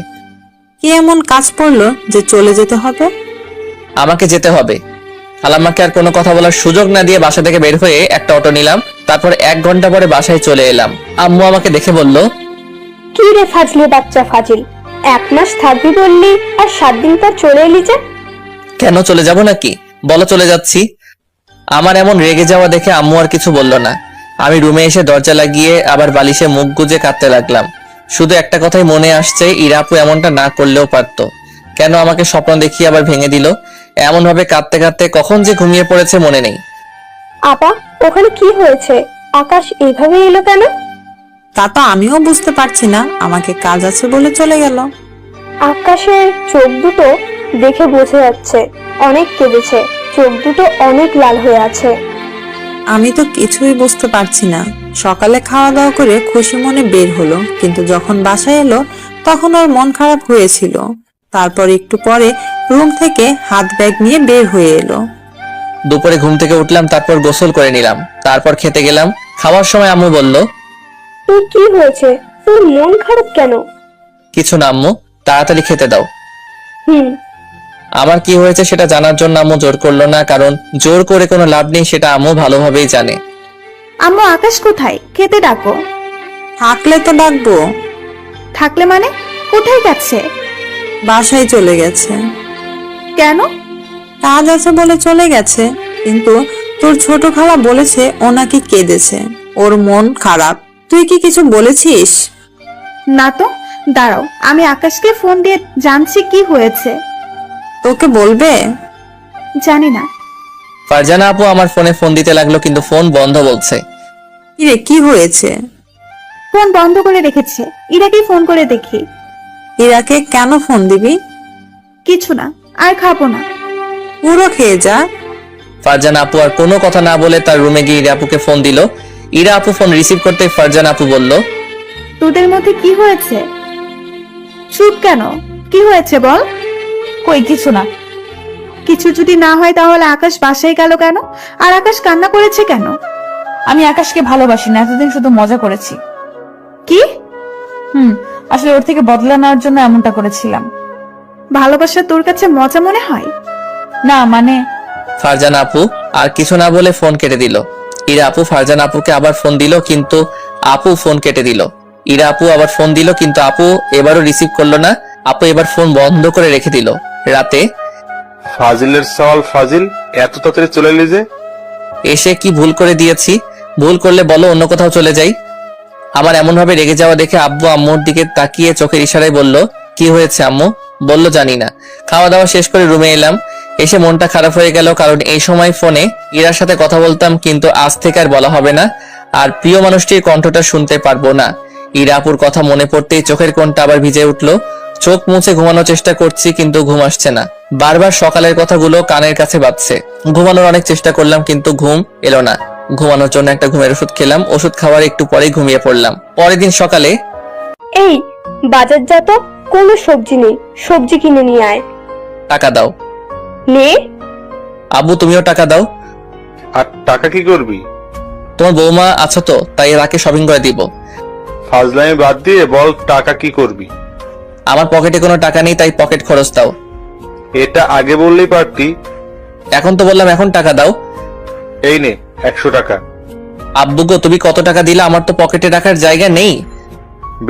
কি এমন কাজ পড়লো যে চলে যেতে হবে? আমাকে যেতে হবে। খালাম্মাকে আর কোনো কথা বলার সুযোগ না দিয়ে বাসা থেকে বের হয়ে একটা অটো নিলাম। তারপর 1 ঘন্টা পরে বাসায় চলে এলাম। আম্মু আমাকে দেখে বলল, কি রে ফাজলি বাচ্চা ফাজিল, 1 মাস থাকবি বললি আর 7 দিন পর চলে এলি যে? কেন, চলে যাব নাকি? বলো চলে যাচ্ছি। আমার এমন রেগে যাওয়া দেখে আম্মু আর কিছু বলল না। আমি রুমে এসে দরজা লাগিয়ে আবার বালিশে মুখ গুজে কাঁদতে লাগলাম। শুধু একটা কথাই মনে আসছে, ইরা আপু এমনটা না করলেও পারতো। কেন আমাকে স্বপ্ন দেখিয়ে আবার ভেঙে দিল? এমন ভাবে কাঁদতে কাঁদতে কখন যে ঘুমিয়ে পড়েছে মনে নেই। আপা, ওখানে কি হয়েছে? আকাশ এইভাবে এলো কেন? তা তো আমিও বুঝতে পারছি না, আমাকে কাজ আছে বলে চলে গেল। আকাশের চোখ দুটো দেখে বোঝা যাচ্ছে অনেক কেঁদেছে, চোখ দুটো অনেক লাল হয়ে আছে। আমি তো কিছুই বুঝতে পারছি না। সকালে খাওয়া দাওয়া করে খুশি মনে বের হলো, কিন্তু যখন বাসায় এলো তখন ওর মন খারাপ হয়েছিল। তারপর একটু পরে রুম থেকে হাত ব্যাগ নিয়ে বের হয়ে এলো। দুপুরে ঘুম থেকে উঠলাম, তারপর গোসল করে নিলাম, তারপর খেতে গেলাম। খাওয়ার সময় আম্মু বলল, তোর কি হয়েছে? তোর মন খারাপ কেন? কিছু না আম্মু, তাড়াতাড়ি খেতে দাও। হুম। আমার কি হয়েছে সেটা জানার জন্য আম্মু জোর করলো না, কারণ জোর করে কোনো লাভ নেই, সেটা আম্মু ভালোভাবেই জানে। আম্মু, আকাশ কোথায়? খেতে ডাকো। থাকলে তো ডাকবো। থাকলে মানে? কোথায় গেছে? বাসায় চলে গেছে। কেন? কাজ আছে বলে চলে গেছে। কিন্তু তোর ছোট খালা বলেছে ও নাকি কেঁদেছে, ওর মন খারাপ। তুই কি কিছু বলেছিস? না তো। দাঁড়াও, আমি আকাশকে ফোন দিয়ে জানছি কি হয়েছে। তোকে বলবে? জানি না। ফারজানা আপু আমার ফোনে ফোন দিতে লাগলো, কিন্তু ফোন বন্ধ বলছে। কিরে, কি হয়েছে? ফোন বন্ধ করে রেখেছে। ইরাকে ফোন করে দেখি। ইরাকে কেন ফোন দিবি? কিছু না, আর খাবো না। পুরো খেয়ে যা। ফারজানা আপু আর কোনো কথা না বলে তার রুমে গিয়ে ইরা আপুকে ফোন দিল। ইরা আপু ফোন রিসিভ করতে ফারজানা আপু বলল, তোদের মধ্যে কি হয়েছে? চুপ কেন? কি হয়েছে বল। কই কিছু না। কিছু যদি না হয় তাহলে আকাশ বাসায় গেল কেন? আর আকাশ কান্না করেছে কেন? আমি আকাশকে ভালোবাসি না, এতদিন শুধু মজা করেছি। কি? আসলে ওর থেকে বদলা নেওয়ার জন্য এমনটা করেছিলাম। ভালোবাসা তোর কাছে মজা মনে হয়? না মানে ফারজানা আপু আর কিছু না বলে ফোন কেটে দিল। ইরা আপু ফারজানা আপুকে আবার ফোন দিল, কিন্তু আপু ফোন কেটে দিল। ইরা আপু আবার ফোন দিল, কিন্তু আপু এবারও রিসিভ করলো না। আপু এবার ফোন বন্ধ করে রেখে দিল। রাতে ফাজিলের সওয়াল ফাজিল, এত তাড়াতাড়ি চলে এলি যে? এসে কি ভুল করে দিয়েছি? ভুল করলে বলো, অন্য কোথাও চলে যাই। আমার এমন ভাবে রেগে যাওয়া দেখে আব্বু আম্মুর দিকে তাকিয়ে চোখের ইশারায় বলল, কি হয়েছে আম্মু? বলল, জানি না। খাওয়া দাওয়া শেষ করে রুমে এলাম। এসে মনটা খারাপ হয়ে গেল, কারণ এই সময় ফোনে ইরার সাথে কথা বলতাম, কিন্তু আজ থেকে আর বলা হবে না, আর প্রিয় মানুষটির কণ্ঠটা শুনতে পারবো না। ইরা আপুর কথা মনে পড়তেই চোখের কোণটা আবার ভিজে উঠলো। চোখ মুছে ঘুমানোর চেষ্টা করছি, কিন্তু ঘুম আসছে না। বারবার সকালের কথাগুলো কানের কাছে বাজছে। ঘুমানোর অনেক চেষ্টা করলাম, কিন্তু ঘুম এলো না। ঘুমানোর জন্য একটা ঘুমের ওষুধ খেলাম, ওষুধ খাওয়ার একটু পরেই ঘুমিয়ে পড়লাম। পরের দিন সকালে, এই বাজার যা তো, কোনো সবজি নেই, সবজি কিনে নিয়ে আয়। টাকা দাও। নে। আব্বু তুমিও টাকা দাও। আর টাকা কি করবি? তোমার বৌমা আছো তো, তাই রাকে শপিং করে দিব। ফাজলামি বাদ দিয়ে বল, টাকা কি করবি? আমার পকেটে কোনো টাকা নেই, তাই পকেট খরচ দাও। এটা আগে বললেই পারতি। এখন তো বললাম, এখন টাকা দাও। এই নে 100 টাকা। আব্বু গো, তুমি কত টাকা দিলে? আমার তো পকেটে রাখার জায়গা নেই।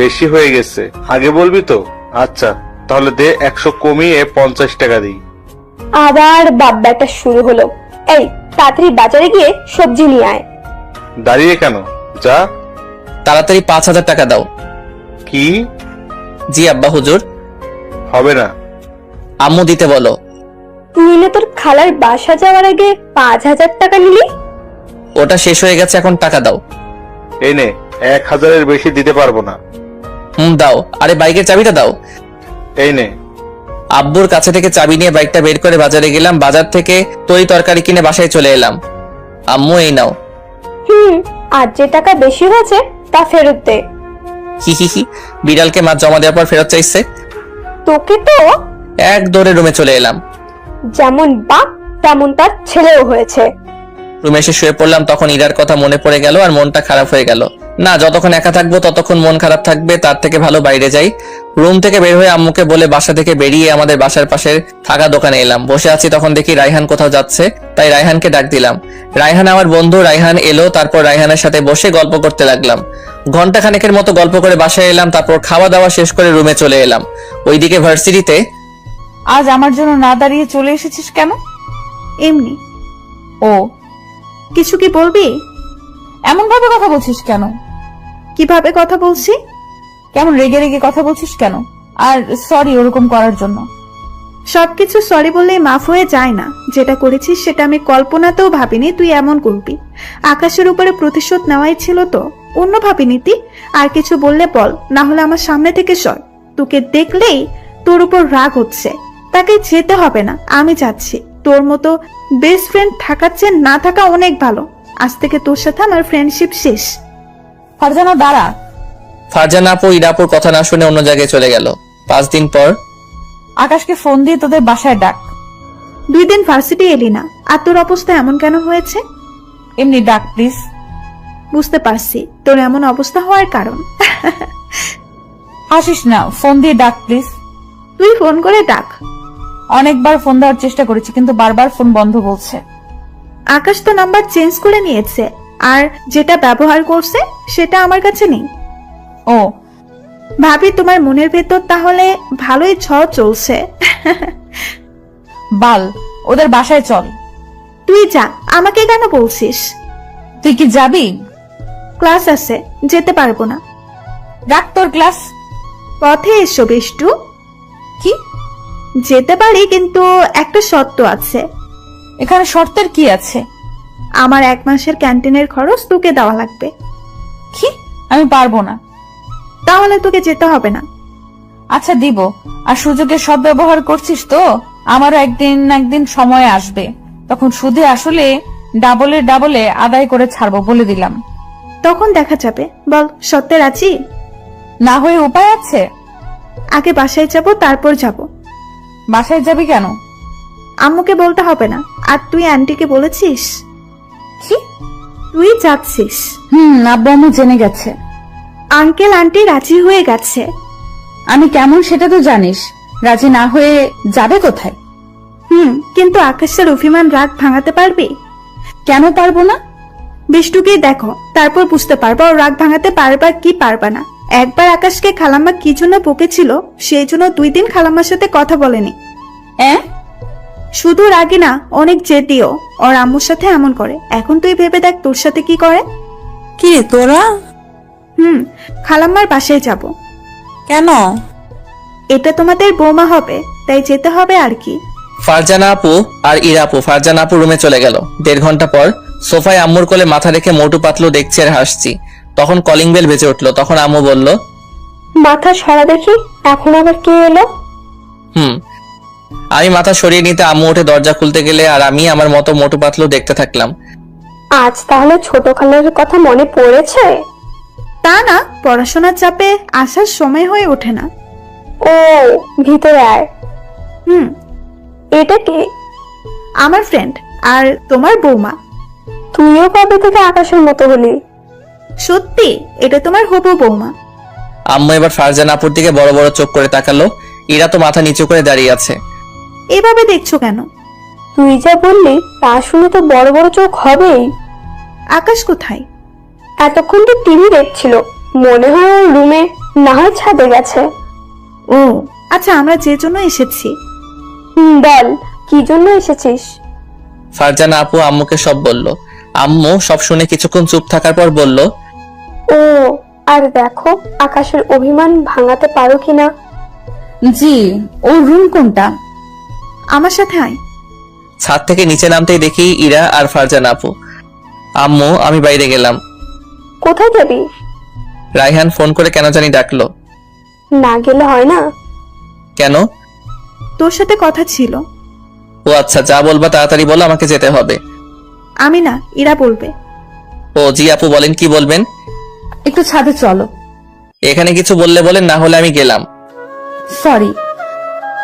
বেশি হয়ে গেছে, আগে বলবি তো। আচ্ছা তাহলে দে, 100 কমিয়ে 50 টাকা দিই। আবার বাপ ব্যাটা শুরু হলো। এই তাড়াতাড়ি বাজারে গিয়ে সবজি নিয়ে আয়। দাঁড়িয়ে কেন, যা। তাড়াতাড়ি 5000 টাকা দাও। কি? জি আব্বা হুজুর। হবে না। আম্মু দিতে বলো। তুই না তোর খালার বাসা যাওয়ার আগে 5000 টাকা নিলি? ওটা শেষ হয়ে গেছে, এখন টাকা দাও। এই নে, 1000-এর বেশি দিতে পারবো না। দাও। আরে বাইকের চাবিটা দাও। এই নে। আব্বুর কাছে থেকে চাবি নিয়ে বাইকটা বের করে বাজারে গেলাম। বাজার থেকে তরি তরকারি কিনে বাসায় চলে এলাম। আম্মু এই নাও। আর যে টাকা বেশি হয়েছে তা ফেরত দে। হি হি হি, বিড়ালকে মাছ জমা দেওয়ার পর ফেরত চাইছে। তোকে তো এক দৌড়ে রুমে চলে এলাম। যেমন বাপ তেমন তার ছেলেও হয়েছে। রুমে এসে শুয়ে পড়লাম, তখন ইরার কথা মনে পড়ে গেল আর মনটা খারাপ হয়ে গেল। না, যতক্ষণ একা থাকবো ততক্ষণ মন খারাপ থাকবে, তার থেকে ভালো বাইরে যাই। রুম থেকে বের হয়ে আম্মুকে বলে বাসা থেকে বেরিয়ে আমাদের বাসার পাশের থাকা দোকানে এলাম। বসে আছি, তখন দেখি রায়হান কোথাও যাচ্ছে, তাই রায়হানকে ডাক দিলাম। রায়হান আমার বন্ধু। রায়হান এলো, তারপর রায়হানের সাথে বসে গল্প করতে লাগলাম। ঘন্টা খানেকের মতো গল্প করে বাসায় এলাম, তারপর খাওয়া দাওয়া শেষ করে রুমে চলে এলাম। ওইদিকে ভার্সিটিতে, আজ আমার জন্য না দাঁড়িয়ে চলে এসেছিস কেন? এমনি। ও, কিছু কি বলবি? এমন ভাবে কথা বলছিস কেন? কিভাবে কথা বলছি? কেমন রেগে রেগে কথা বলছিস কেন? আর সরি ওরকম করার জন্য। সবকিছু সরি বললেই মাফ হয়ে যায় না। যেটা করেছিস সেটা আমি কল্পনাতেও ভাবিনি তুই এমন করবি। আকাশের উপরে প্রতিশোধ নেওয়াই ছিল তো, অন্য ভাবিনি তুই। আর কিছু বললে বল, না হলে আমার সামনে থেকে সর। তোকে দেখলেই তোর উপর রাগ হচ্ছে। তাকে যেতে হবে না, আমি যাচ্ছি। তোর মতো বেস্ট ফ্রেন্ড থাকার চেয়ে না থাকা অনেক ভালো। আজ থেকে তোর সাথে আমার ফ্রেন্ডশিপ শেষ। ফারজানা দাঁড়া। ফারজানা আপু ইরাপুর কথা না শুনে অন্য জায়গায় চলে গেল। 5 দিন পর আকাশকে ফোন দিয়ে তোদের বাসায় ডাক। 2 দিন ভার্সিটি এলি না, আর তোর অবস্থা এমন কেন হয়েছে? এমনি ডাক প্লিজ। বুঝতে পারছি তোর এমন অবস্থা হওয়ার কারণ। হাসিস না, ফোন দিয়ে ডাক প্লিজ। তুই ফোন করে ডাক। অনেকবার ফোন দেওয়ার চেষ্টা করেছি কিন্তু বারবার ফোন বন্ধ বলছে। আকাশ তো নাম্বার চেঞ্জ করে নিয়েছে, আর যেটা ব্যবহার করছে সেটা আমার কাছে নেই। ও ভাবি তোমার মনের ভেতর তাহলে ভালোই ঝড় চলছে। বাল, ওদের বাসায় চল। তুই যা, আমাকে কেন বলছিস? তুই কি যাবি? ক্লাস আছে, যেতে পারবো না। রাখ তোর ক্লাস। পথে এসো বিষ্টু। কি? যেতে পারি কিন্তু একটা শর্ত আছে। এখানে শর্তের কি আছে? আমার 1 মাসের ক্যান্টিনের খরচ তোকে দেওয়া লাগবে। কি? আমি পারবো না। তাহলে তোকে যেতে হবে না। আচ্ছা দিব, আর সুযোগের সদ্ব্যবহার করছিস তো। আমারও একদিন সময় আসবে, তখন সুদে আসলে ডাবলে আদায় করে ছাড়বো, বলে দিলাম। তখন দেখা যাবে। বল, সত্যের আছি? না হয়ে উপায় আছে? আগে বাসায় যাব, তারপর যাব। বাসায় যাবি কেন? আম্মুকে বলতে হবে না। আর তুই আন্টিকে বলেছিস? কি? তুই যাচ্ছিস? আব্বু আম্মু জেনে গেছে। আঙ্কেল আন্টি রাজি হয়ে গেছে। আমি কেমন সেটা তো জানিস। রাজি না হয়ে যাবে কোথায়? কিন্তু আকাশের অভিমান রাগ ভাঙাতে পারবি? কেন পারবো না? বিষ্টুকে দেখো, তারপর বুঝতে পারবা ও রাগ ভাঙাতে পারবা কি পারবা না। একবার আকাশকে খালাম্মা কি জন্য বকেছিল, সেই জন্য 2 দিন খালাম্মার সাথে কথা বলেনি। শুধু রাগি না, অনেক জেদিও। ওর আম্মুর সাথে এমন করে। এখন তুই ভেবে দেখ তোর সাথে কি করে। কি রে তোরা? খালাম্মার বাসায় যাব। কেন? এটা তোমাদের বৌমা হবে, তাই যেতে হবে আর কি। ফারজানা আপু আর ইরাপু ফারজানা আপু রুমে চলে গেল। 1.5 ঘন্টা পর সোফায় আম্মুর কোলে মাথা রেখে মোটু পাতলু দেখছি আর হাসছি। তখন কলিং বেল বেজে উঠলো। তখন আম্মু বলল, মাথা সরা দেখি, এখন আবার কে এলো? আমি মাথা সরিয়ে নিতে আম্মু উঠে দরজা খুলতে গেলে আর আমি আমার মতো মোটু পাতলু দেখতে থাকলাম। আজ তাহলে ছোট খালার কথা মনে পড়েছে? তা না, পড়াশোনার চাপে আসার সময় হয়ে ওঠে না। ও, ভিতরে আয়। এটা কে? আমার ফ্রেন্ড আর তোমার বৌমা। তুইও কবে থেকে আকাশের মতো হলি? সত্যি, এটা তোমার হবু বৌমা। আম্মু এবার ফারজানা আপুর দিকে বড় বড় চোখ করে তাকালো। ইরা তো মাথা নিচু করে দাঁড়িয়ে আছে। এভাবে দেখছো কেন? তুই যা বললি তা শুনে তো বড় বড় চোখ হবেই। আকাশ কোথায়? এতক্ষণ তো টিভি দেখছিল, মনে হয় ওর রুমে, না হয় ছাদে গেছে। ও আচ্ছা, আমরা যে জন্য এসেছি। বল, কি জন্য এসেছিস? ফারজানা আপু আম্মুকে সব বলল। আম্মু সব শুনে কিছুক্ষণ চুপ থাকার পর বলল, ও, আর দেখো আকাশের অভিমান ভাঙাতে পারো কিনা। জি, ওর রুম কোনটা? আমার সাথে আয়। ছাদ থেকে নিচে নামতেই দেখি ইরা আর ফারজানা আপু। আম্মু, আমি বাইরে গেলাম। কোথায় যাবি? রায়হান ফোন করে কেন জানি ডাকলো। না গেলে হয় না? কেন? তোর সাথে কথা ছিল। ও আচ্ছা, যা বলবা তাড়াতাড়ি বলো, আমাকে যেতে হবে। আমি না, ইরা বলবে। ও জি আপু, বলেন কি বলবেন? একটু ছাদে চলো। এখানে কিছু বললে বলেন, না হলে আমি গেলাম। সরি।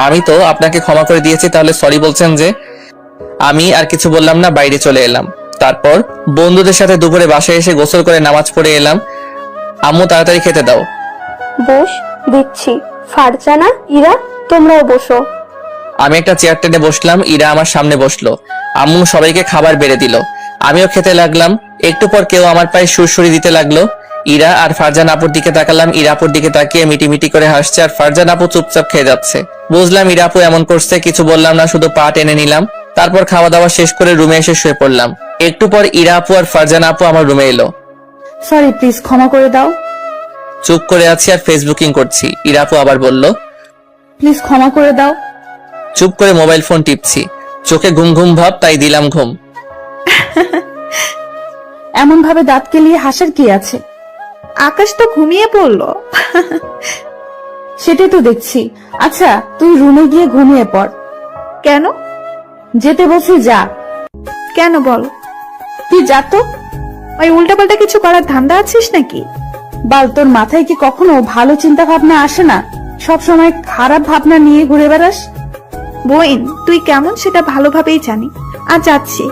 আমি তো আপনাকে ক্ষমা করে দিয়েছি, তাহলে সরি বলছেন যে? আমি আর কিছু বললাম না, বাইরে চলে এলাম। তারপর বন্ধুদের সাথে দুপুরে বাসায় এসে গোসল করে নামাজ পড়ে এলাম। আম্মু তাড়াতাড়ি খেতে দাও। বস, দিচ্ছি। ফারজানা, ইরা, তোমরাও বসো। আমি একটা চেয়ার টেনে বসলাম, ইরা আমার সামনে বসলো। আম্মু সবাইকে খাবার বেড়ে দিল। আমিও খেতে লাগলাম। একটু পর কেউ আমার পায়ে সুরসুরি দিতে লাগলো। ইরা আর ফারজান আপুর দিকে তাকালাম। ইরা আপুর দিকে তাকিয়ে মিটিমিটি করে হাসছে আর ফারজান আপু চুপচাপ খেয়ে যাচ্ছে। বুঝলাম ইরা আপু এমন করছে, কিছু বললাম না, শুধু পা টেনে নিলাম। তারপর খাওয়া দাওয়া শেষ করে রুমে এসে শুয়ে পড়লাম। একটু পর ইরা আপু আর ফারজান আপু আমার রুমে এলো। সরি, প্লিজ ক্ষমা করে দাও। চুপ করে আছি আর ফেসবুকিং করছি। ইরা আপু আবার বলল, প্লিজ ক্ষমা করে দাও। চুপ করে মোবাইল ফোন টিপছি। চোখে ঘুম ঘুম ভাব, তাই দিলাম ঘুম। এমন ভাবে দাঁত কেলিয়ে হাসার কি আছে? আকাশ তো ঘুমিয়ে পড়লো। সেটাই তো দেখছি। আচ্ছা, তুই রুমে গিয়ে ঘুমিয়ে পড়। কেন? যেতে বলছি যা। কেন বল? তুই যা তো। ওই উল্টাপাল্টা কিছু করার ধান্দা আছিস নাকি? বাল, তোর মাথায় কি কখনো ভালো চিন্তা ভাবনা আসে না? সব সময় খারাপ ভাবনা নিয়ে ঘুরে বেড়াস। বোন, তুই কেমন সেটা ভালোভাবেই জানি। আর যাচ্ছি।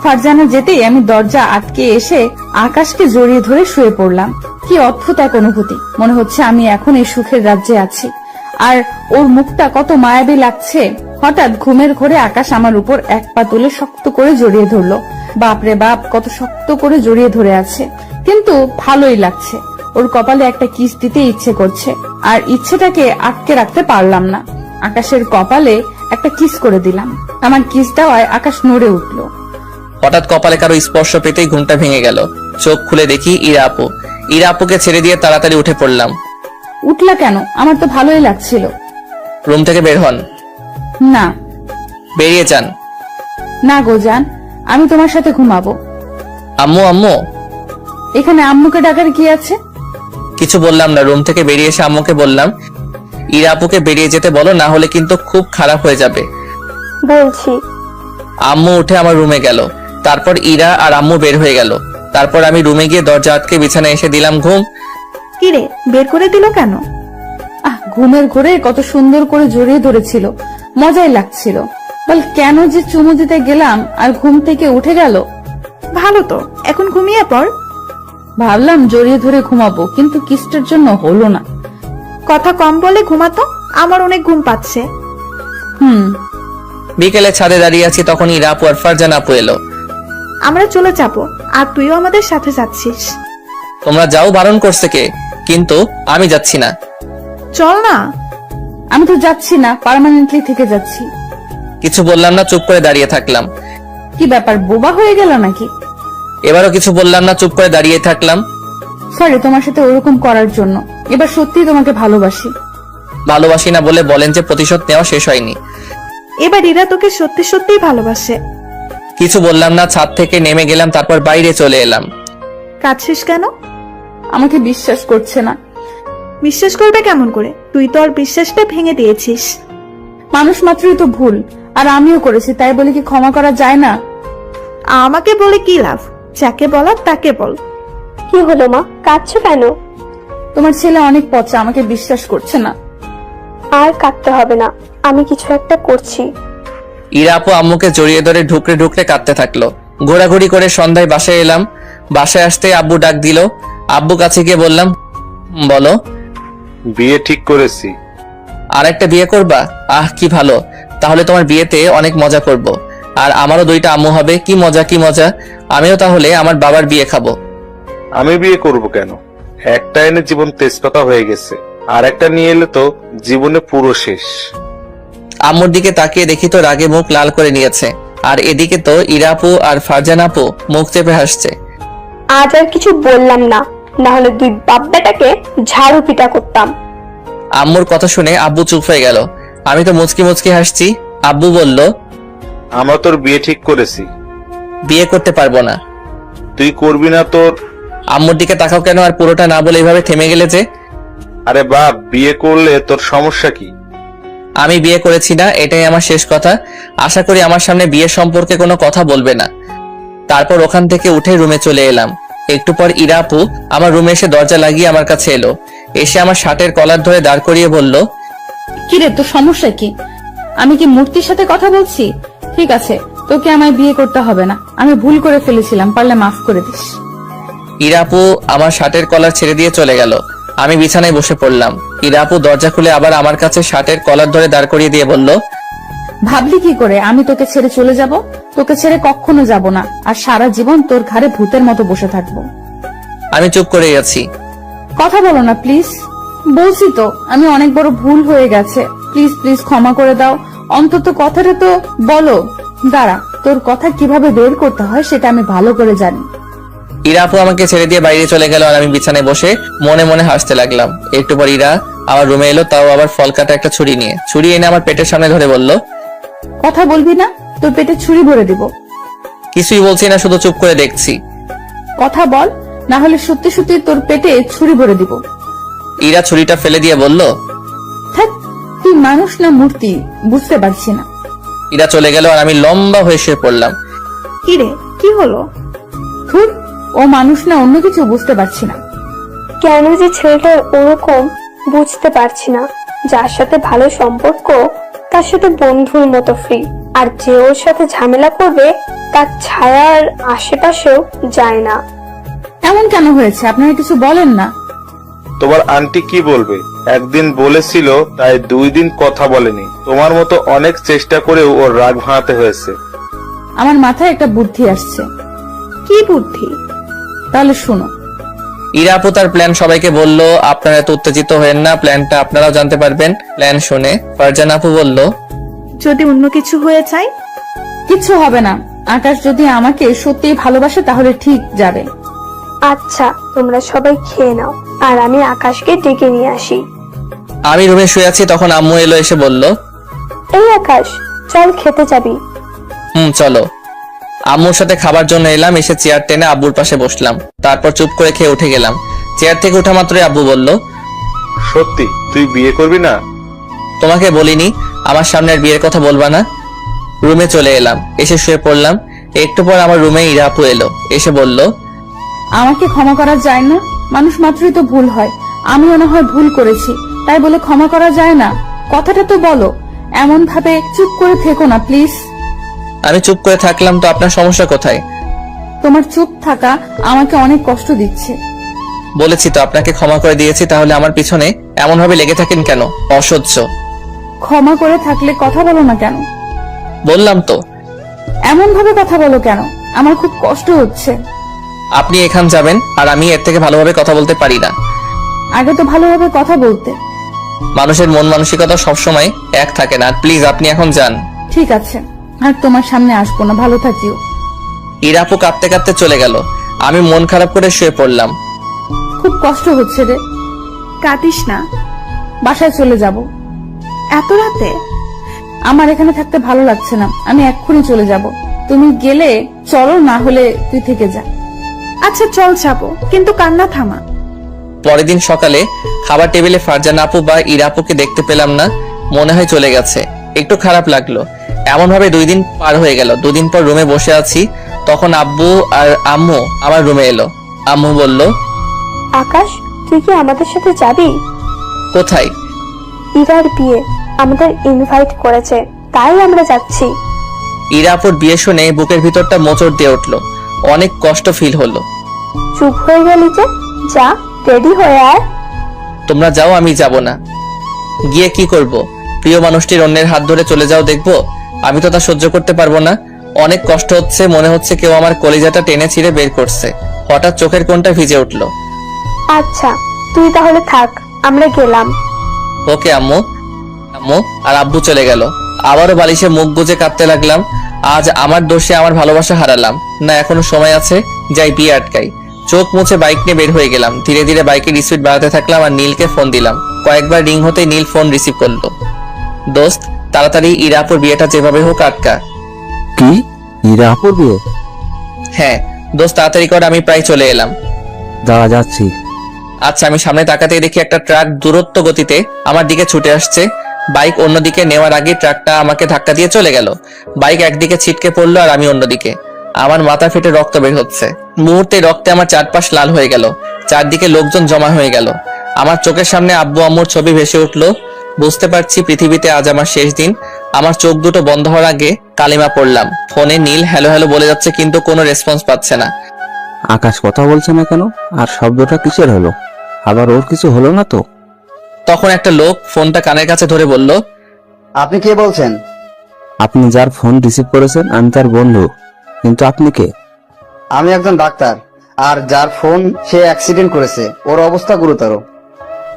ফারজানা যেতেই আমি দরজা আটকে এসে আকাশকে জড়িয়ে ধরে শুয়ে পড়লাম। কি অদ্ভুত এক অনুভূতি, মনে হচ্ছে আমি এখন এই সুখের রাজ্যে আছি। আর ওর মুখটা কত মায়াবী লাগছে। হঠাৎ ঘুমের ঘোরে আকাশ আমার উপর এক পা তুলে শক্ত করে জড়িয়ে ধরলো। বাপরে বাপ, কত শক্ত করে জড়িয়ে ধরে আছে, কিন্তু ভালোই লাগছে। ওর কপালে একটা কিস দিতে ইচ্ছে করছে, আর ইচ্ছেটাকে আটকে রাখতে পারলাম না। আকাশের কপালে একটা কিস করে দিলাম। আমার কিস দেওয়ায় আকাশ নড়ে উঠলো। হঠাৎ কপালে কারো স্পর্শ পেতেই ঘুমটা ভেঙে গেল। চোখ খুলে দেখি ইরা আপু। ইরা আপুকে ছেড়ে দিয়ে তাড়াতাড়ি উঠে পড়লাম। উঠলা কেন? আমার তো ভালোই লাগছিল। রুম থেকে বের হন। না। বেরিয়ে যান। না গো জান, আমি তোমার সাথে ঘুমাবো। আম্মু আম্মু। এখানে আম্মুকে ডাকার কি আছে? কিছু বললাম না। রুম থেকে বেরিয়ে এসে আম্মুকে বললাম, ইরা আপুকে বেরিয়ে যেতে বলো, না হলে কিন্তু খুব খারাপ হয়ে যাবে। বলছি। আম্মু উঠে আমার রুমে গেল। তারপর ইরা আর আম্মু বের হয়ে গেল। তারপর আমি রুমে গিয়ে দরজা আটকে বিছানায় এসে দিলাম ঘুম। কিরে, বের করে দিল কেন? ঘুমের ঘোরে কত সুন্দর করে জড়িয়ে ধরেছিল, মজাই লাগছিল। বল, কেন যে চুমু দিতে গেলাম আর ঘুম থেকে উঠে গেল। ভালো তো, এখন ঘুমিয়ে পড়। ভাবলাম জড়িয়ে ধরে ঘুমাবো, কিন্তু কিস্টের জন্য হলো না। কথা কম বলে ঘুমাতো, আমার অনেক ঘুম পাচ্ছে। বিকেলে ছাদে দাঁড়িয়ে আছি, তখন ইরা আপু আর ফারজানা আপু এলো। আমরা চলে যাব, আর তুইও আমাদের সাথে যাচ্ছিস। তোমরা যাও, বারণ করছে কে? কিন্তু আমি যাচ্ছি না। চল না। আমি তো যাচ্ছি না, পার্মানেন্টলি থেকে যাচ্ছি। কিছু বললাম না, চুপ করে দাঁড়িয়ে থাকলাম। কি ব্যাপার, বোবা হয়ে গেল নাকি? এবারও কিছু বললাম না, চুপ করে দাঁড়িয়ে থাকলাম। সরি তোমার সাথে ওরকম করার জন্য। এবার সত্যিই তোমাকে ভালোবাসি। ভালোবাসি না বলে বলেন যে প্রতিশোধ নেওয়া শেষ হয়নি। এবার ইরা তোকে সত্যি সত্যিই ভালোবাসে। কিছু বললাম না, ছাদ থেকে নেমে গেলাম, তারপর বাইরে চলে এলাম। কাঁদছিস কেন? আমাকে বিশ্বাস করছে না। বিশ্বাস করবে কেমন করে? তুই তো আর বিশ্বাসটা ভেঙে দিয়েছিস। মানুষ মাত্রই তো ভুল, আর আমিও করেছি, তাই বলে কি ক্ষমা করা যায় না? আমাকে বলে কি লাভ? যাকে বলার তাকে বল। কি হলো মা, কাঁদছো কেন? তোমার ছেলে অনেক পচা, আমাকে বিশ্বাস করছে না। আর কাঁদতে হবে না, আমি কিছু একটা করছি। ইরা আপু আম্মুকে জড়িয়ে ধরে ঢুকরে ঢুকরে কাঁদতে থাকলো। ঘোরাঘুরি করে সন্ধ্যায় বাসায় এলাম। বাসায় আসতে আব্বু ডাক দিল। আব্বু কাছে গিয়ে বললাম, বলো। বিয়ে ঠিক করেছি। আর একটা বিয়ে করবা? আহ, কি ভালো। তাহলে তোমার বিয়েতে অনেক মজা করব, আর আমারও 2টা আম্মু হবে। কি মজা কি মজা। আমিও তাহলে আমার বাবার বিয়ে খাবো। আমি বিয়ে করব কেন? একটা এনে জীবন তেজপাতা হয়ে গেছে, আর একটা নিয়ে এলে তো জীবনে পুরো শেষ। আম্মুর দিকে তাকিয়ে দেখি তো রাগে মুখ লাল করে নিয়েছে, আর এদিকে তো ইরা আপু আর ফারজানা আপু মুখ চেপে হাসছে। আজ আর কিছু বললাম না, না হলে দুই বাপ বেটাকে ঝাড়ু পিটা করতাম। আম্মুর কথা শুনে আব্বু চুপ হয়ে গেল। আমি তো মুচকি মুচকি হাসছি। আব্বু বলল, আমরা তোর বিয়ে ঠিক করেছি। বিয়ে করতে পারবো না। তুই করবি না তোর? আম্মুর দিকে তাকাও কেন, আর পুরোটা না বলে এইভাবে থেমে গেলে যে? আরে বাপ, বিয়ে করলে তোর সমস্যা কি? আমি বিয়ে করেছি না, এটাই আমার শেষ কথা। আশা করি আমার সামনে বিয়ে সম্পর্কে কোনো কথা বলবে না। তারপর ওখান থেকে উঠে রুমে চলে এলাম। একটু পর ইরা আপু আমার রুমে এসে দরজা লাগিয়ে আমার কাছে এলো। এসে আমার শার্টের কলার ধরে দাঁড় করিয়ে বলল, কিরে, তোর সমস্যা কি? আমি কি মূর্তির সাথে কথা বলছি? ঠিক আছে, তোকে আমায় বিয়ে করতে হবে না। আমি ভুল করে ফেলেছিলাম, পারলে মাফ করে দিস। ইরা আপু আমার শার্টের কলার ছেড়ে দিয়ে চলে গেল। আমি বিছানায় বসে পড়লাম। ইরা আপু দরজা খুলে আবার আমার কাছে শার্টের কলার ধরে দাঁড় করিয়ে দিয়ে বলল, ভাবলি কি করে আমি তোকে ছেড়ে চলে যাব? তোকে ছেড়ে কখনো যাব না, আর সারা জীবন তোর ঘাড়ে ভূতের মতো বসে থাকবো। আমি চুপ করে আছি। কথা বলো না প্লিজ। বলছি তো, আমি অনেক বড় ভুল হয়ে গেছে। প্লিজ প্লিজ ক্ষমা করে দাও। অন্তত কথাটা তো বলো। দাঁড়া, তোর কথা কিভাবে বের করতে হয় সেটা আমি ভালো করে জানি। ইরা আপু আমাকে ছেড়ে দিয়ে বাইরে চলে গেল, আর আমি বিছানায় বসে মনে মনে হাসতে লাগলাম। একটু পর ইরা আমার রুমে এলো, তাও আবার ফল কাটা একটা ছুরি নিয়ে। ছুরি এনে আমার পেটের সামনে ধরে বলল, কথা বলবি না? তোর পেটে ছুরি ভরে দিব। কিছুই বলছি না, শুধু চুপ করে দেখছি। কথা বল, না হলে সত্যি সত্যি তোর পেটে ছুরি ভরে দিব। ইরা ছুরিটা ফেলে দিয়ে বলল, থাক, তুই মানুষ না মূর্তি বুঝতে পারছি না। ইরা চলে গেল আর আমি লম্বা হয়ে শুয়ে পড়লাম। কি রে, কি হলো? ধুর, ও মানুষ না অন্য কিছু বুঝতে পারছি না। কেন যে ছেলেটার ওরকম বুঝতে পারছি না। যার সাথে ভালো সম্পর্ক তার সাথে বন্ধুর মতো ফ্রি, আর যে ওর সাথে ঝামেলা করবে তার ছায়ার আশেপাশেও যায় না। এমন কেন হয়েছে? আপনারা কিছু বলেন না। তোমার আন্টি কি বলবে? একদিন বলেছিল, তাই 2 দিন কথা বলেনি। তোমার মতো অনেক চেষ্টা করেও ওর রাগ ভাঙাতে হয়েছে। আমার মাথায় একটা বুদ্ধি আসছে। কি বুদ্ধি? তাহলে শোনো। ইরা আপু তার প্ল্যান সবাইকে বলল। আপনারা এত উত্তেজিত হয়েন না, প্ল্যানটা আপনারাও জানতে পারবেন। প্ল্যান শুনে ফারজান আপু বলল, যদি অন্য কিছু হয়ে যায়? কিচ্ছু হবে না। আকাশ যদি আমাকে সত্যিই ভালোবাসে তাহলে ঠিক যাবে। আচ্ছা, তোমরা সবাই খেয়ে নাও, আর আমি আকাশকে ডেকে নিয়ে আসি। আমি রুমে শুয়ে আছি, তখন আম্মু এলো, এসে বলল, এই আকাশ, চল খেতে যাবি। চলো। আম্মুর সাথে খাবার জন্য এলাম, এসে চেয়ার টেনে আব্বুর পাশে বসলাম। তারপর চুপ করে খেয়ে উঠে গেলাম। চেয়ার থেকে ওঠা মাত্রই আব্বু বলল, সত্যি তুই বিয়ে করবি না? তোমাকে বলিনি আমার সামনে আর বিয়ের কথা বলবা না? রুমে চলে এলাম, এসে শুয়ে পড়লাম। একটু পর আমার রুমে ইরা আপু এলো, এসে বলল, আমাকে ক্ষমা করা যায় না? মানুষ মাত্রই তো ভুল হয়। আমিও না হয় ভুল করেছি, তাই বলে ক্ষমা করা যায় না? কথাটা তো বলো। এমন ভাবে চুপ করে থেকো না প্লিজ। আমি চুপ করে থাকলাম তো আপনার সমস্যা কোথায়? তোমার চুপ থাকা আমাকে অনেক কষ্ট দিচ্ছে। বলেছি তো আপনাকে ক্ষমা করে দিয়েছি, তাহলে আমার পিছনে এমন ভাবে লেগে থাকেন কেন? অসহ্য। ক্ষমা করে থাকলে কথা বলো না কেন? বললাম তো। এমন ভাবে কথা বলো কেন? আমার খুব কষ্ট হচ্ছে। আপনি এখান যাবেন, আর আমি এর থেকে ভালোভাবে কথা বলতে পারি না। আগে তো ভালোভাবে কথা বলতে। মানুষের মন মানসিকতা সবসময় এক থাকে না। প্লিজ আপনি এখন যান। ঠিক আছে, আর তোমার সামনে আসবো না। ভালো থাকিও। ইরা আপু কাঁদতে কাঁদতে চলে গেল। আমি মন খারাপ করে শুয়ে পড়লাম। খুব কষ্ট হচ্ছে রে। কাঁদিস না। বাসায় চলে যাব। এত রাতে? আমার এখানে থাকতে ভালো লাগছে না, আমি এক্ষুনি চলে যাব। তুমি গেলে চলো, না হলে তুই থেকে যা। আচ্ছা চল যাবো, কিন্তু কান্না থামা। পরের দিন সকালে খাবার টেবিলে ফারজান আপু বা ইরা আপুকে দেখতে পেলাম না। মনে হয় চলে গেছে। একটু খারাপ লাগলো। এমন ভাবে 2 দিন পার হয়ে গেল। 2 দিন পর রুমে বসে আছি, তখন আব্বু আর আম্মু আমার রুমে এলো। আম্মু বলল, আকাশ, তুই কি আমাদের সাথে যাবি? কোথায়? ইরার বিয়ে, আমাদের ইনভাইট করেছে, তাই আমরা যাচ্ছি। ইরা আপুর বিয়ে শুনে বুকের ভিতরটা মোচড় দিয়ে উঠলো। অনেক কষ্ট ফিল হলো। চুপ হয়ে গেলি যে? যা, রেডি হয়ে আয়। তোমরা যাও, আমি যাব না। গিয়ে কি করব? প্রিয় মানুষটির অন্যের হাত ধরে চলে যাও দেখবো? আমি তো তা সহ্য করতে পারবো না। অনেক কষ্ট হচ্ছে, মনে হচ্ছে কেউ আমার কলিজাটা টেনে ছিঁড়ে বের করছে। হঠাৎ চোখের কোণটা ভিজে উঠলো। আচ্ছা, তুই তাহলে থাক, আমরা গেলাম। ওকে আম্মু। আম্মু আর আব্বু চলে গেল। আবারও বালিশে মুখ গুজে কাঁদতে লাগলাম। আজ আমার দোষে আমার ভালোবাসা হারালাম না, এখনো সময় আছে। যাই বিয়ে আটকাই। চোখ মুছে বাইক নিয়ে বের হয়ে গেলাম। ধীরে ধীরে বাইকের স্পিড বাড়াতে থাকলাম আর নীলকে ফোন দিলাম। কয়েকবার রিং হতেই নীল ফোন রিসিভ করলো। দোস্ত, তাড়াতাড়ি ইরা আপুর বিয়েটা যেভাবে হোক আটকা। কি? ইরা আপুর বিয়ে? হ্যাঁ দোস্ত, তাড়াতাড়ি কর, আমি প্রায় চলে এলাম। দাঁড়া, যাচ্ছি। আচ্ছা, আমি সামনে তাকাতেই দেখি একটা ট্রাক দূরত্ব গতিতে আমার দিকে ছুটে আসছে। বাইক অন্যদিকে নেওয়ার আগে ট্রাকটা আমাকে ধাক্কা দিয়ে চলে গেল। বাইক একদিকে ছিটকে পড়লো আর আমি অন্যদিকে। আমার মাথা ফেটে রক্ত বের হচ্ছে। মুহূর্তে রক্তে আমার চারপাশ লাল হয়ে গেল। চারদিকে লোকজন জমা হয়ে গেল। আমার চোখের সামনে আব্বু আম্মুর ছবি ভেসে উঠলো। বুঝতে পারছি পৃথিবীতে আজ আমার শেষ দিন। আমার চোখ দুটো বন্ধ হওয়ার আগে কালিমা পড়লাম। ফোনে নীল হ্যালো হ্যালো বলে যাচ্ছে, কিন্তু কোনো রেসপন্স পাচ্ছে না। আকাশ কথা বলছে না কেন? আর শব্দটা কিসের হলো? আবার ওর কিছু হলো না তো? তখন একটা লোক ফোনটা কানের কাছে ধরে বলল, আপনি কে বলছেন? আপনি যার ফোন রিসিভ করেছেন আমি তার বন্ধু, কিন্তু আপনি কে? আমি একজন ডাক্তার, আর যার ফোন সে অ্যাক্সিডেন্ট করেছে, ওর অবস্থা গুরুতর।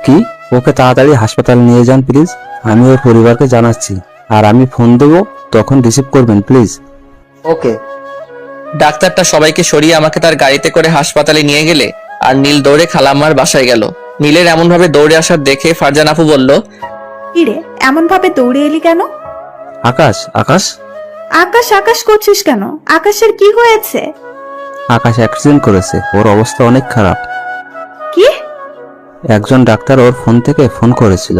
কি? ওকে তাড়াতাড়ি হাসপাতালে নিয়ে যান প্লিজ। আমি ওর পরিবারকে জানাচ্ছি, আর আমি ফোন দেবো, তখন রিসিভ করবেন প্লিজ। ওকে। ডাক্তারটা সবাইকে সরিয়ে আমাকে তার গাড়িতে করে হাসপাতালে নিয়ে গেলে আর নীল দৌড়ে খালাম্মার বাসায় গেল। নীলের এমন ভাবে দৌড়ে আসার দেখে ফারজান আপু বলল, কিরে এমন ভাবে দৌড়ে এলি কেন? আকাশ আকাশ আকাশ আকাশ করছিস কেন? আকাশের কি হয়েছে? আকাশ অ্যাক্সিডেন্ট করেছে, ওর অবস্থা অনেক খারাপ। কি? একজন ডাক্তার ওর ফোন থেকে ফোন করেছিল।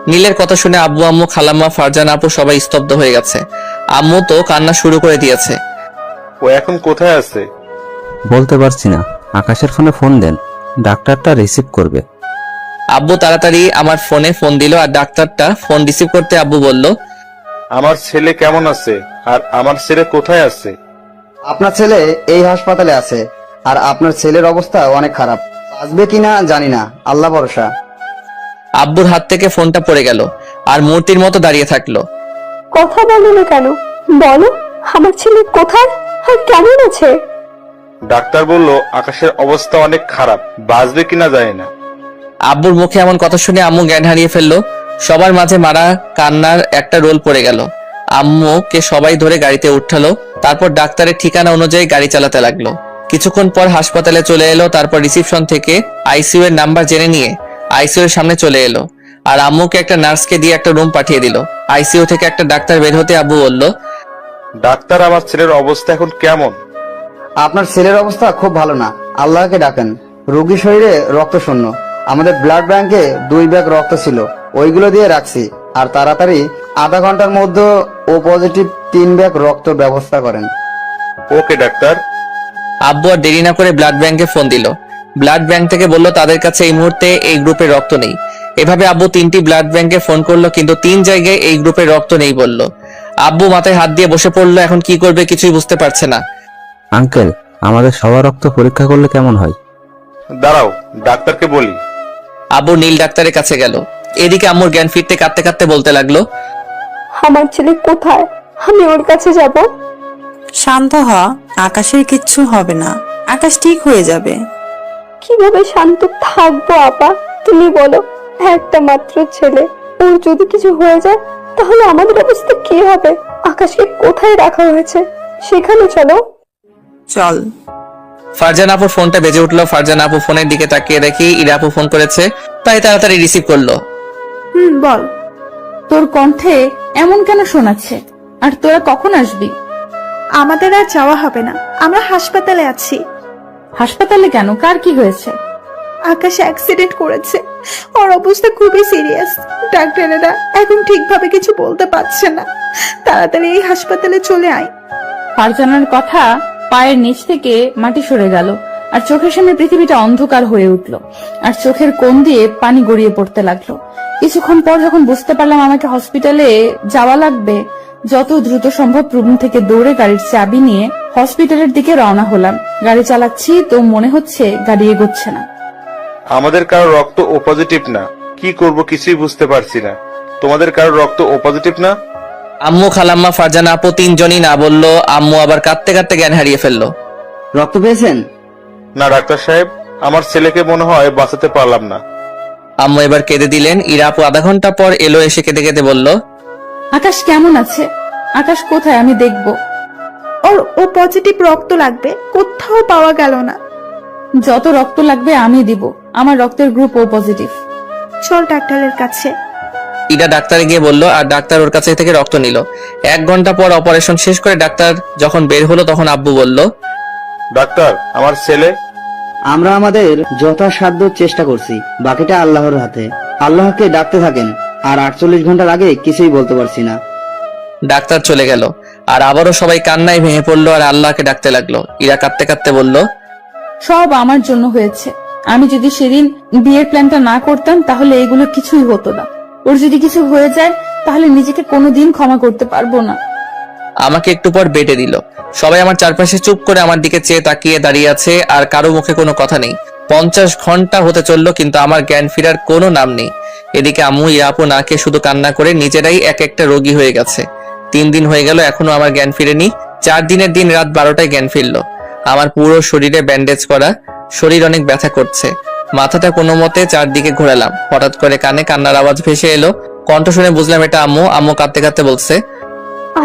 নীলের কথা শুনে আব্বু আম্মু খালাম্মা ফারজান আপু সবাই স্তব্ধ হয়ে গেছে। আম্মু তো কান্না শুরু করে দিয়েছে। ও এখন কোথায় আছে? বলতে পারছি না, আকাশের ফোনে ফোন দেন, ডাক্তারটা রিসিভ করবে। আব্বু তাড়াতাড়ি আমার ফোনে ফোন দিল আর ডাক্তারটা ফোন রিসিভ করতে আব্বু বলল, আমার ছেলে কেমন আছে আর আমার ছেলে কোথায় আছে? আপনার ছেলে এই হাসপাতালে আছে, আর আপনার ছেলের অবস্থা অনেক খারাপ। বাঁচবে কিনা জানি না, আল্লাহ ভরসা। আব্বুর হাত থেকে ফোনটা পড়ে গেল আর মূর্তির মতো দাঁড়িয়ে থাকলো। কথা বলো না কেন? বলো আমার ছেলে কোথায় আর কেমন আছে? ডাক্তার বলল আকাশের অবস্থা অনেক খারাপ, বাঁচবে কিনা জানি না। আব্বুর মুখে এমন কথা শুনে আম্মু জ্ঞান হারিয়ে ফেললো। সবার মাঝে মারা কান্নার একটা রোল পড়ে গেল। আম্মুকে সবাই ধরে গাড়িতে উঠালো, তারপর ডাক্তারের ঠিকানা অনুযায়ী গাড়ি চালাতে লাগলো। কিছুক্ষণ পর হাসপাতালে চলে এলো। তারপর রিসিপশন থেকে আইসিইউ এর নাম্বার জেনে নিয়ে আইসিইউ এর সামনে চলে এলো আর আম্মুকে একটা নার্সকে দিয়ে একটা রুম পাঠিয়ে দিল। আইসিইউ থেকে একটা ডাক্তার বের হতে আব্বু বলল, ডাক্তার আমার ছেলের অবস্থা এখন কেমন? আপনার ছেলের অবস্থা খুব ভালো না, আল্লাহকে ডাকেন। রোগী শরীরে রক্ত শূন্য। আমাদের ব্লাড ব্যাংকে 2 ব্যাগ রক্ত ছিল, ওইগুলো দিয়ে রাখছি। আর তাড়াতাড়ি আধা ঘন্টার মধ্যে ও পজিটিভ 3 ব্যাগ রক্ত ব্যবস্থা করেন। ওকে ডাক্তার। আব্বু আর দেরি না করে ব্লাড ব্যাংকে ফোন দিল। ব্লাড ব্যাংক থেকে বলল তাদের কাছে এই মুহূর্তে এই গ্রুপের রক্ত নেই। এভাবে আব্বু 3টি ব্লাড ব্যাংকে ফোন করলো, কিন্তু 3 জায়গায় এই গ্রুপের রক্ত নেই বলল। আব্বু মাথায় হাত দিয়ে বসে পড়লো, এখন কি করবে কিছুই বুঝতে পারছে না। আঙ্কেল, আমাদের সবার রক্ত পরীক্ষা করলে কেমন হয়? দাঁড়াও, ডাক্তারকে বলি। আব্বু নীল ডাক্তারের কাছে গেল। এদিকে আম্মুর জ্ঞান ফিরতে কাঁদতে কাঁদতে বলতে লাগলো, আমার ছেলে কোথায়? আমি ওর কাছে যাব। শান্ত হ, আকাশের কিচ্ছু হবে না, আকাশ ঠিক হয়ে যাবে। কিভাবে শান্ত থাকবো আপা? তুমি বলো, একটা মাত্র ছেলে, ওর যদি কিছু হয়ে যায় তাহলে আমাদের অবস্থা কি হবে? আকাশকে কোথায় রাখা হয়েছে সেখানে চলো। চল। ফারজান আপুর ফোনটা বেজে উঠলো। ফারজান আপু ফোনের দিকে তাকিয়ে দেখি ইরা আপু ফোন করেছে, তাই তাড়াতাড়ি রিসিভ করলো। বল। তোর কণ্ঠে এমন কেন শোনাচ্ছে? আর তোরা কখন আসবি? আমাদের আর যাওয়া হবে না, আমরা হাসপাতালে আছি। হাসপাতালে কেন? কার কি হয়েছে? আকাশ অ্যাক্সিডেন্ট করেছে, ওর অবস্থা খুবই সিরিয়াস। ডাক্তারেরা এখন ঠিকভাবে কিছু বলতে পারছে না। তাড়াতাড়ি এই হাসপাতালে চলে আয়। ফারজানার কথা পায়ের নিচ থেকে মাটি সরে গেল আর চোখের সামনে পৃথিবীটা অন্ধকার হয়ে উঠল আর চোখের কোণ দিয়ে পানি গড়িয়ে পড়তে লাগলো। কিছুক্ষণ পর যখন বুঝতে পারলাম আমাকে হসপিটালে যাওয়া লাগবে, যত দ্রুত সম্ভব রুম থেকে দৌড়ে গাড়ির চাবি নিয়ে হসপিটালের দিকে রওনা হলাম। গাড়ি চালাচ্ছি তো মনে হচ্ছে গাড়ি এগোচ্ছে না। আমাদের কারো রক্ত ও পজিটিভ না, কি করব কিছুই বুঝতে পারছি না। তোমাদের কারো রক্ত ও পজিটিভ না? আম্মু খালাম্মা ফারজান আপু 3 জনই না বললো। আম্মু আবার কাঁদতে কাঁদতে জ্ঞান হারিয়ে ফেললো। রক্ত পেয়েছেন? না ডাক্তার সাহেব, আমার ছেলেকে মনে হয় বাঁচাতে পারলাম না। আম্মু এবার কেঁদে দিলেন। ইরা আপু আধা ঘন্টা পর এলো, এসে কেঁদে কেঁদে বলল, আকাশ কেমন আছে? আকাশ কোথায়? আমি দেখবো। ও পজিটিভ রক্ত লাগবে, কোথাও পাওয়া গেল না। যত রক্ত লাগবে আমি দিব, আমার রক্তের গ্রুপ ও পজিটিভ। চল ডাক্তারের কাছে। ইরা ডাক্তারে গিয়ে বলল আর ডাক্তার ওর কাছে থেকে রক্ত নিল। 1 ঘন্টা পর অপারেশন শেষ করে ডাক্তার যখন বের হলো তখন আব্বু বলল, ডাক্তার, আমার ছেলে? আমরা আমাদের যথাসাধ্য চেষ্টা করছি, বাকিটা আল্লাহর হাতে। আল্লাহকে ডাকতে থাকেন, আর 48 ঘন্টার আগে কিছুই বলতে পারছি না। ডাক্তার চলে গেল আর আবারও সবাই কান্নায় ভেঙে পড়লো আর আল্লাহকে ডাকতে লাগলো। ইরা কাঁদতে কাঁদতে বলল, সব আমার জন্য হয়েছে। আমি যদি সেদিন বিয়ের প্ল্যানটা না করতাম তাহলে এগুলো কিছুই হতো না। ওর যদি কিছু হয়ে যায় তাহলে নিজেকে কোনোদিন ক্ষমা করতে পারবো না। আমাকে একটু পর বেটে দিল। সবাই আমার চারপাশে চুপ করে আমার দিকে চেয়ে তাকিয়ে দাঁড়িয়ে আছে আর কারো মুখে কোনো কথা নেই। 50 ঘন্টা হতে চললো কিন্তু আমার জ্ঞান ফেরার কোনো নাম নেই। এদিকে আম্মু ইরা আপু নাকে শুধু কান্না করে নিজেরাই এক একটা রোগী হয়ে গেছে। 3 দিন হয়ে গেল, এখনো আমার জ্ঞান ফিরেনি। 4 দিনের দিন রাত 12টায় জ্ঞান ফিরলো। আমার পুরো শরীরে ব্যান্ডেজ করা, শরীর অনেক ব্যথা করছে। মাথাটা কোনো মতে চারদিকে ঘোরালাম। হঠাৎ করে কানে কান্নার আওয়াজ ভেসে এলো। কণ্ঠ শুনে বুঝলাম এটা আম্মু। আম্মু কাঁদতে কাঁদতে বলছে,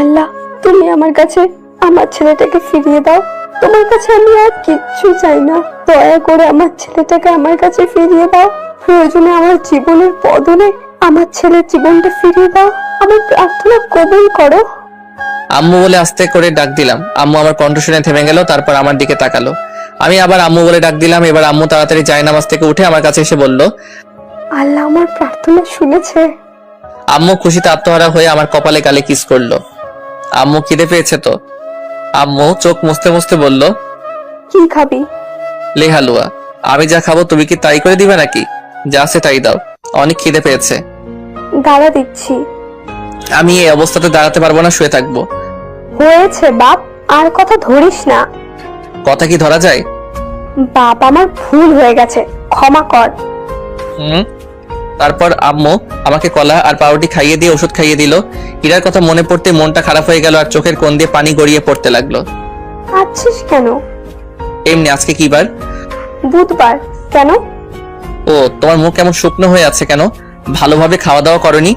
আল্লাহ, তুমি আমার কাছে আমার ছেলেটাকে ফিরিয়ে দাও, তোমার কাছে আমি আর কিচ্ছু চাই না। দয়া করে আমার ছেলেটাকে আমার কাছে ফিরিয়ে দাও। প্রয়োজনে আমার জীবনের বদলে আমার ছেলের জীবনটা ফিরিয়ে দাও। আমার প্রার্থনা কবুল করো। আম্মু বলে আস্তে করে ডাক দিলাম। আম্মু আমার কণ্ঠ শুনে থেমে গেল, তারপর আমার দিকে তাকালো। আমি আবার আম্মু বলে ডাক দিলাম। এবার আম্মু তাড়াতাড়ি জায়নামাজ থেকে উঠে আমার কাছে এসে বলল, আল্লাহ আমার প্রার্থনা শুনেছে। আম্মু খুশিতে আত্মহারা হয়ে আমার কপালে গালে কিস করলো। আম্মু খিদে পেয়েছে তো? আম্মু চোখ মুছতে মুছতে বলল, কি খাবি? লে হালুয়া। আমি যা খাবো তুমি কি তাই করে দিবে নাকি? যা আছে তাই দাও, অনেক খিদে পেয়েছে। দাঁড়া দিচ্ছি। আমি এই অবস্থাতে দাঁড়াতে পারবো না, শুয়ে থাকবো। হয়েছে বাপ, আর কথা ধরিস না। কথা কি ধরা যায়? বাপ আমার ভুল হয়ে গেছে, ক্ষমা কর। তারপর আম্মু আমাকে কলা আর পাউরুটি খাইয়ে দিয়ে ওষুধ খাইয়ে দিল। ইরার কথা মনে পড়তে মনটা খারাপ হয়ে গেল আর চোখের কোণ দিয়ে পানি গড়িয়ে পড়তে লাগলো। কাঁদছিস কেন? এমনি। আজকে কি বার? বুধবার। কেন? ও, তোমার মুখ কেমন শুকনো হয়ে আছে কেন? ভালোভাবে খাওয়া দাওয়া করনি?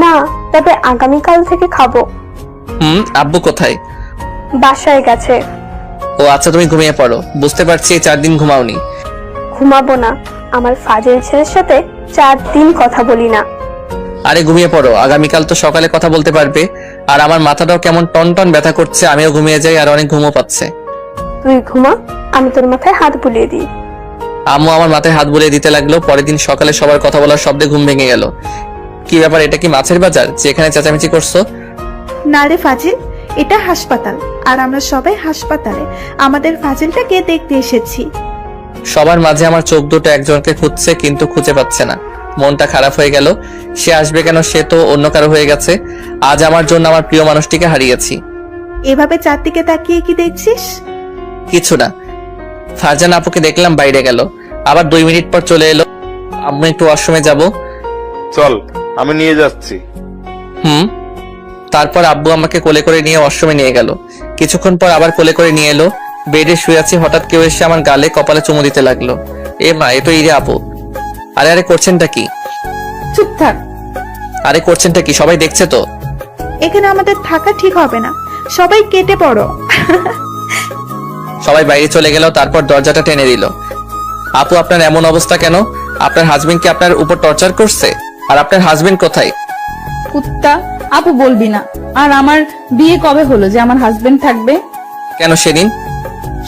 না, তবে আগামীকাল থেকে খাবো। আব্বু কোথায়? বাসায় গেছে। ও আচ্ছা, তুমি ঘুমিয়ে পড়ো। বুঝতে পারছি এই 4 দিন ঘুমাওনি। ঘুমাবো না, আমার ফাজিল ছেলের সাথে 4 দিন কথা বলি না। আরে ঘুমিয়ে পড়ো, আগামীকাল তো সকালে কথা বলতে পারবে। আর আমার মাথাটাও কেমন টন টন ব্যথা করছে, আমিও ঘুমিয়ে যাই আর অনেক ঘুমও পাচ্ছে। তুই ঘুমা, আমি তোর মাথায় হাত বুলিয়ে দিই। আম্মু আমার মাথায় হাত বুলিয়ে দিতে লাগলো। পরের দিন সকালে সবার কথা বলার শব্দে ঘুম ভেঙে গেল। কি ব্যাপার, এটা কি মাছের বাজার যে এখানে চেঁচামেচি করছো? না রে ফাজিল, এটা হাসপাতাল, আর আমরা সবাই হাসপাতালে আমাদের ফাজিলটাকে দেখতে এসেছি। সবার মাঝে আমার চোখ দুটো একজনকে খুঁজছে, কিন্তু খুঁজে পাচ্ছে না। মনটা খারাপ হয়ে গেল। সে আসবে কেন? সে তো অন্য কারো হয়ে গেছে। আজ আমার জন্য আমার প্রিয় মানুষটিকে হারিয়েছি। এভাবে চারদিকে তাকিয়ে কি দেখছিস? কিছু না। ফারজানা আপুকে দেখলাম বাইরে গেল, আবার 2 মিনিট পর চলে এলো। আম্মু একটু ওয়াশরুমে যাব। চল, আমি নিয়ে যাচ্ছি। তারপর আব্বু আমাকে কোলে করে নিয়ে ওয়াশরুমে নিয়ে গেল। কিছুক্ষণ পর আবার কোলে করে নিয়ে এলো। বেডে শুয়ে আছি, হঠাৎ কেউ এসে আমার গালে কপালে চুমু দিতে লাগলো। এ মা, এ তো ইরে আপু। আরে আরে করছেনটা কি? চুপ থাক। আরে করছেনটা কি? সবাই দেখছে তো। এখানে আমাদের থাকা ঠিক হবে না, সবাই কেটে পড়ো। সবাই বাইরে চলে গেল। তারপর দরজাটা টেনে দিল। আপু, আপনার এমন অবস্থা কেন? আপনার হাজবেন্ড কি আপনার উপর টর্চার করছে? আর আপনার হাজবেন্ড কোথায়? কুত্তা, আপু বলবি না। আর আমার বিয়ে কবে হলো যে আমার হাজবেন্ড থাকবে? কেন সেদিন?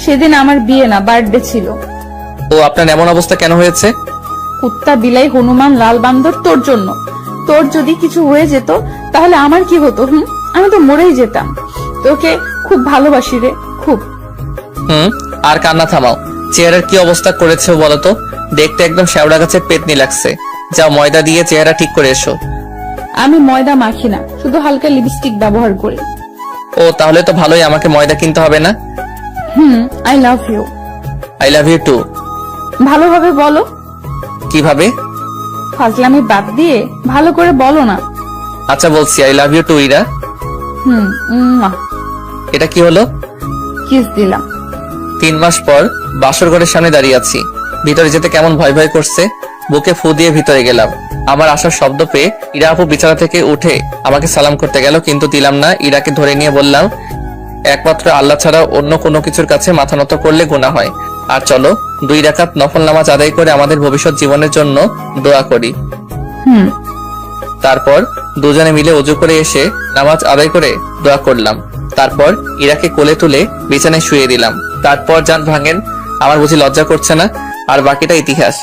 সেদিন আমার বিয়ে না, বার্থডে ছিল। ও, আপনার এমন অবস্থা কেন হয়েছে? কুত্তা, বিলাই, হনুমান, লাল বান্দর, তোর জন্য। তোর যদি কিছু হয়ে যেত তাহলে আমার কি হতো? আমি তো মরেই যেতাম। তোকে খুব ভালোবাসি রে, খুব। আর কান্না থামাও। চেহারার কি অবস্থা করেছে বলতো? দেখতে একদম শ্যাওড়া গাছের পেতনি লাগছে। যাও, ময়দা দিয়ে চেহারা ঠিক করে এসো। আমি ময়দা মাখি না, শুধু হালকা লিপস্টিক ব্যবহার করি। ও, তাহলে তো ভালোই, আমাকে ময়দা কিনতে হবে না। I love you. I love you too. ভালোভাবে বলো। কিভাবে? ফাজলামি বাদ দিয়ে ভালো করে বলো না। আচ্ছা বলছি, I love you too Ira. এটা কি হলো? কিস দিলাম। 3 মাস পর বাসর ঘরের সামনে দাঁড়িয়ে আছি। ভিতরে যেতে কেমন ভয় ভয় করছে। বুকে ফু দিয়ে ভিতরে গেলাম। আমার আসার শব্দ পেয়ে ইরা আপু বিছানা থেকে উঠে আমাকে সালাম করতে গেল, কিন্তু দিলাম না। ইরাকে ধরে নিয়ে বললাম, একমাত্র আল্লাহ ছাড়া অন্য কোনো কিছুর কাছে মাথা নত করলে গুনাহ হয়। আর চলো 2 রাকাত নফল নামাজ আদায় করে আমাদের ভবিষ্যৎ জীবনের জন্য দোয়া করি। তারপর দুজনে মিলে ওযু করে এসে নামাজ আদায় করে দোয়া করলাম। তারপর ইরাকে কোলে তুলে বিছানায় শুয়ে দিলাম। তারপর জান ভাঙেন। আমার বুঝি লজ্জা করছে না? আর বাকিটা ইতিহাস।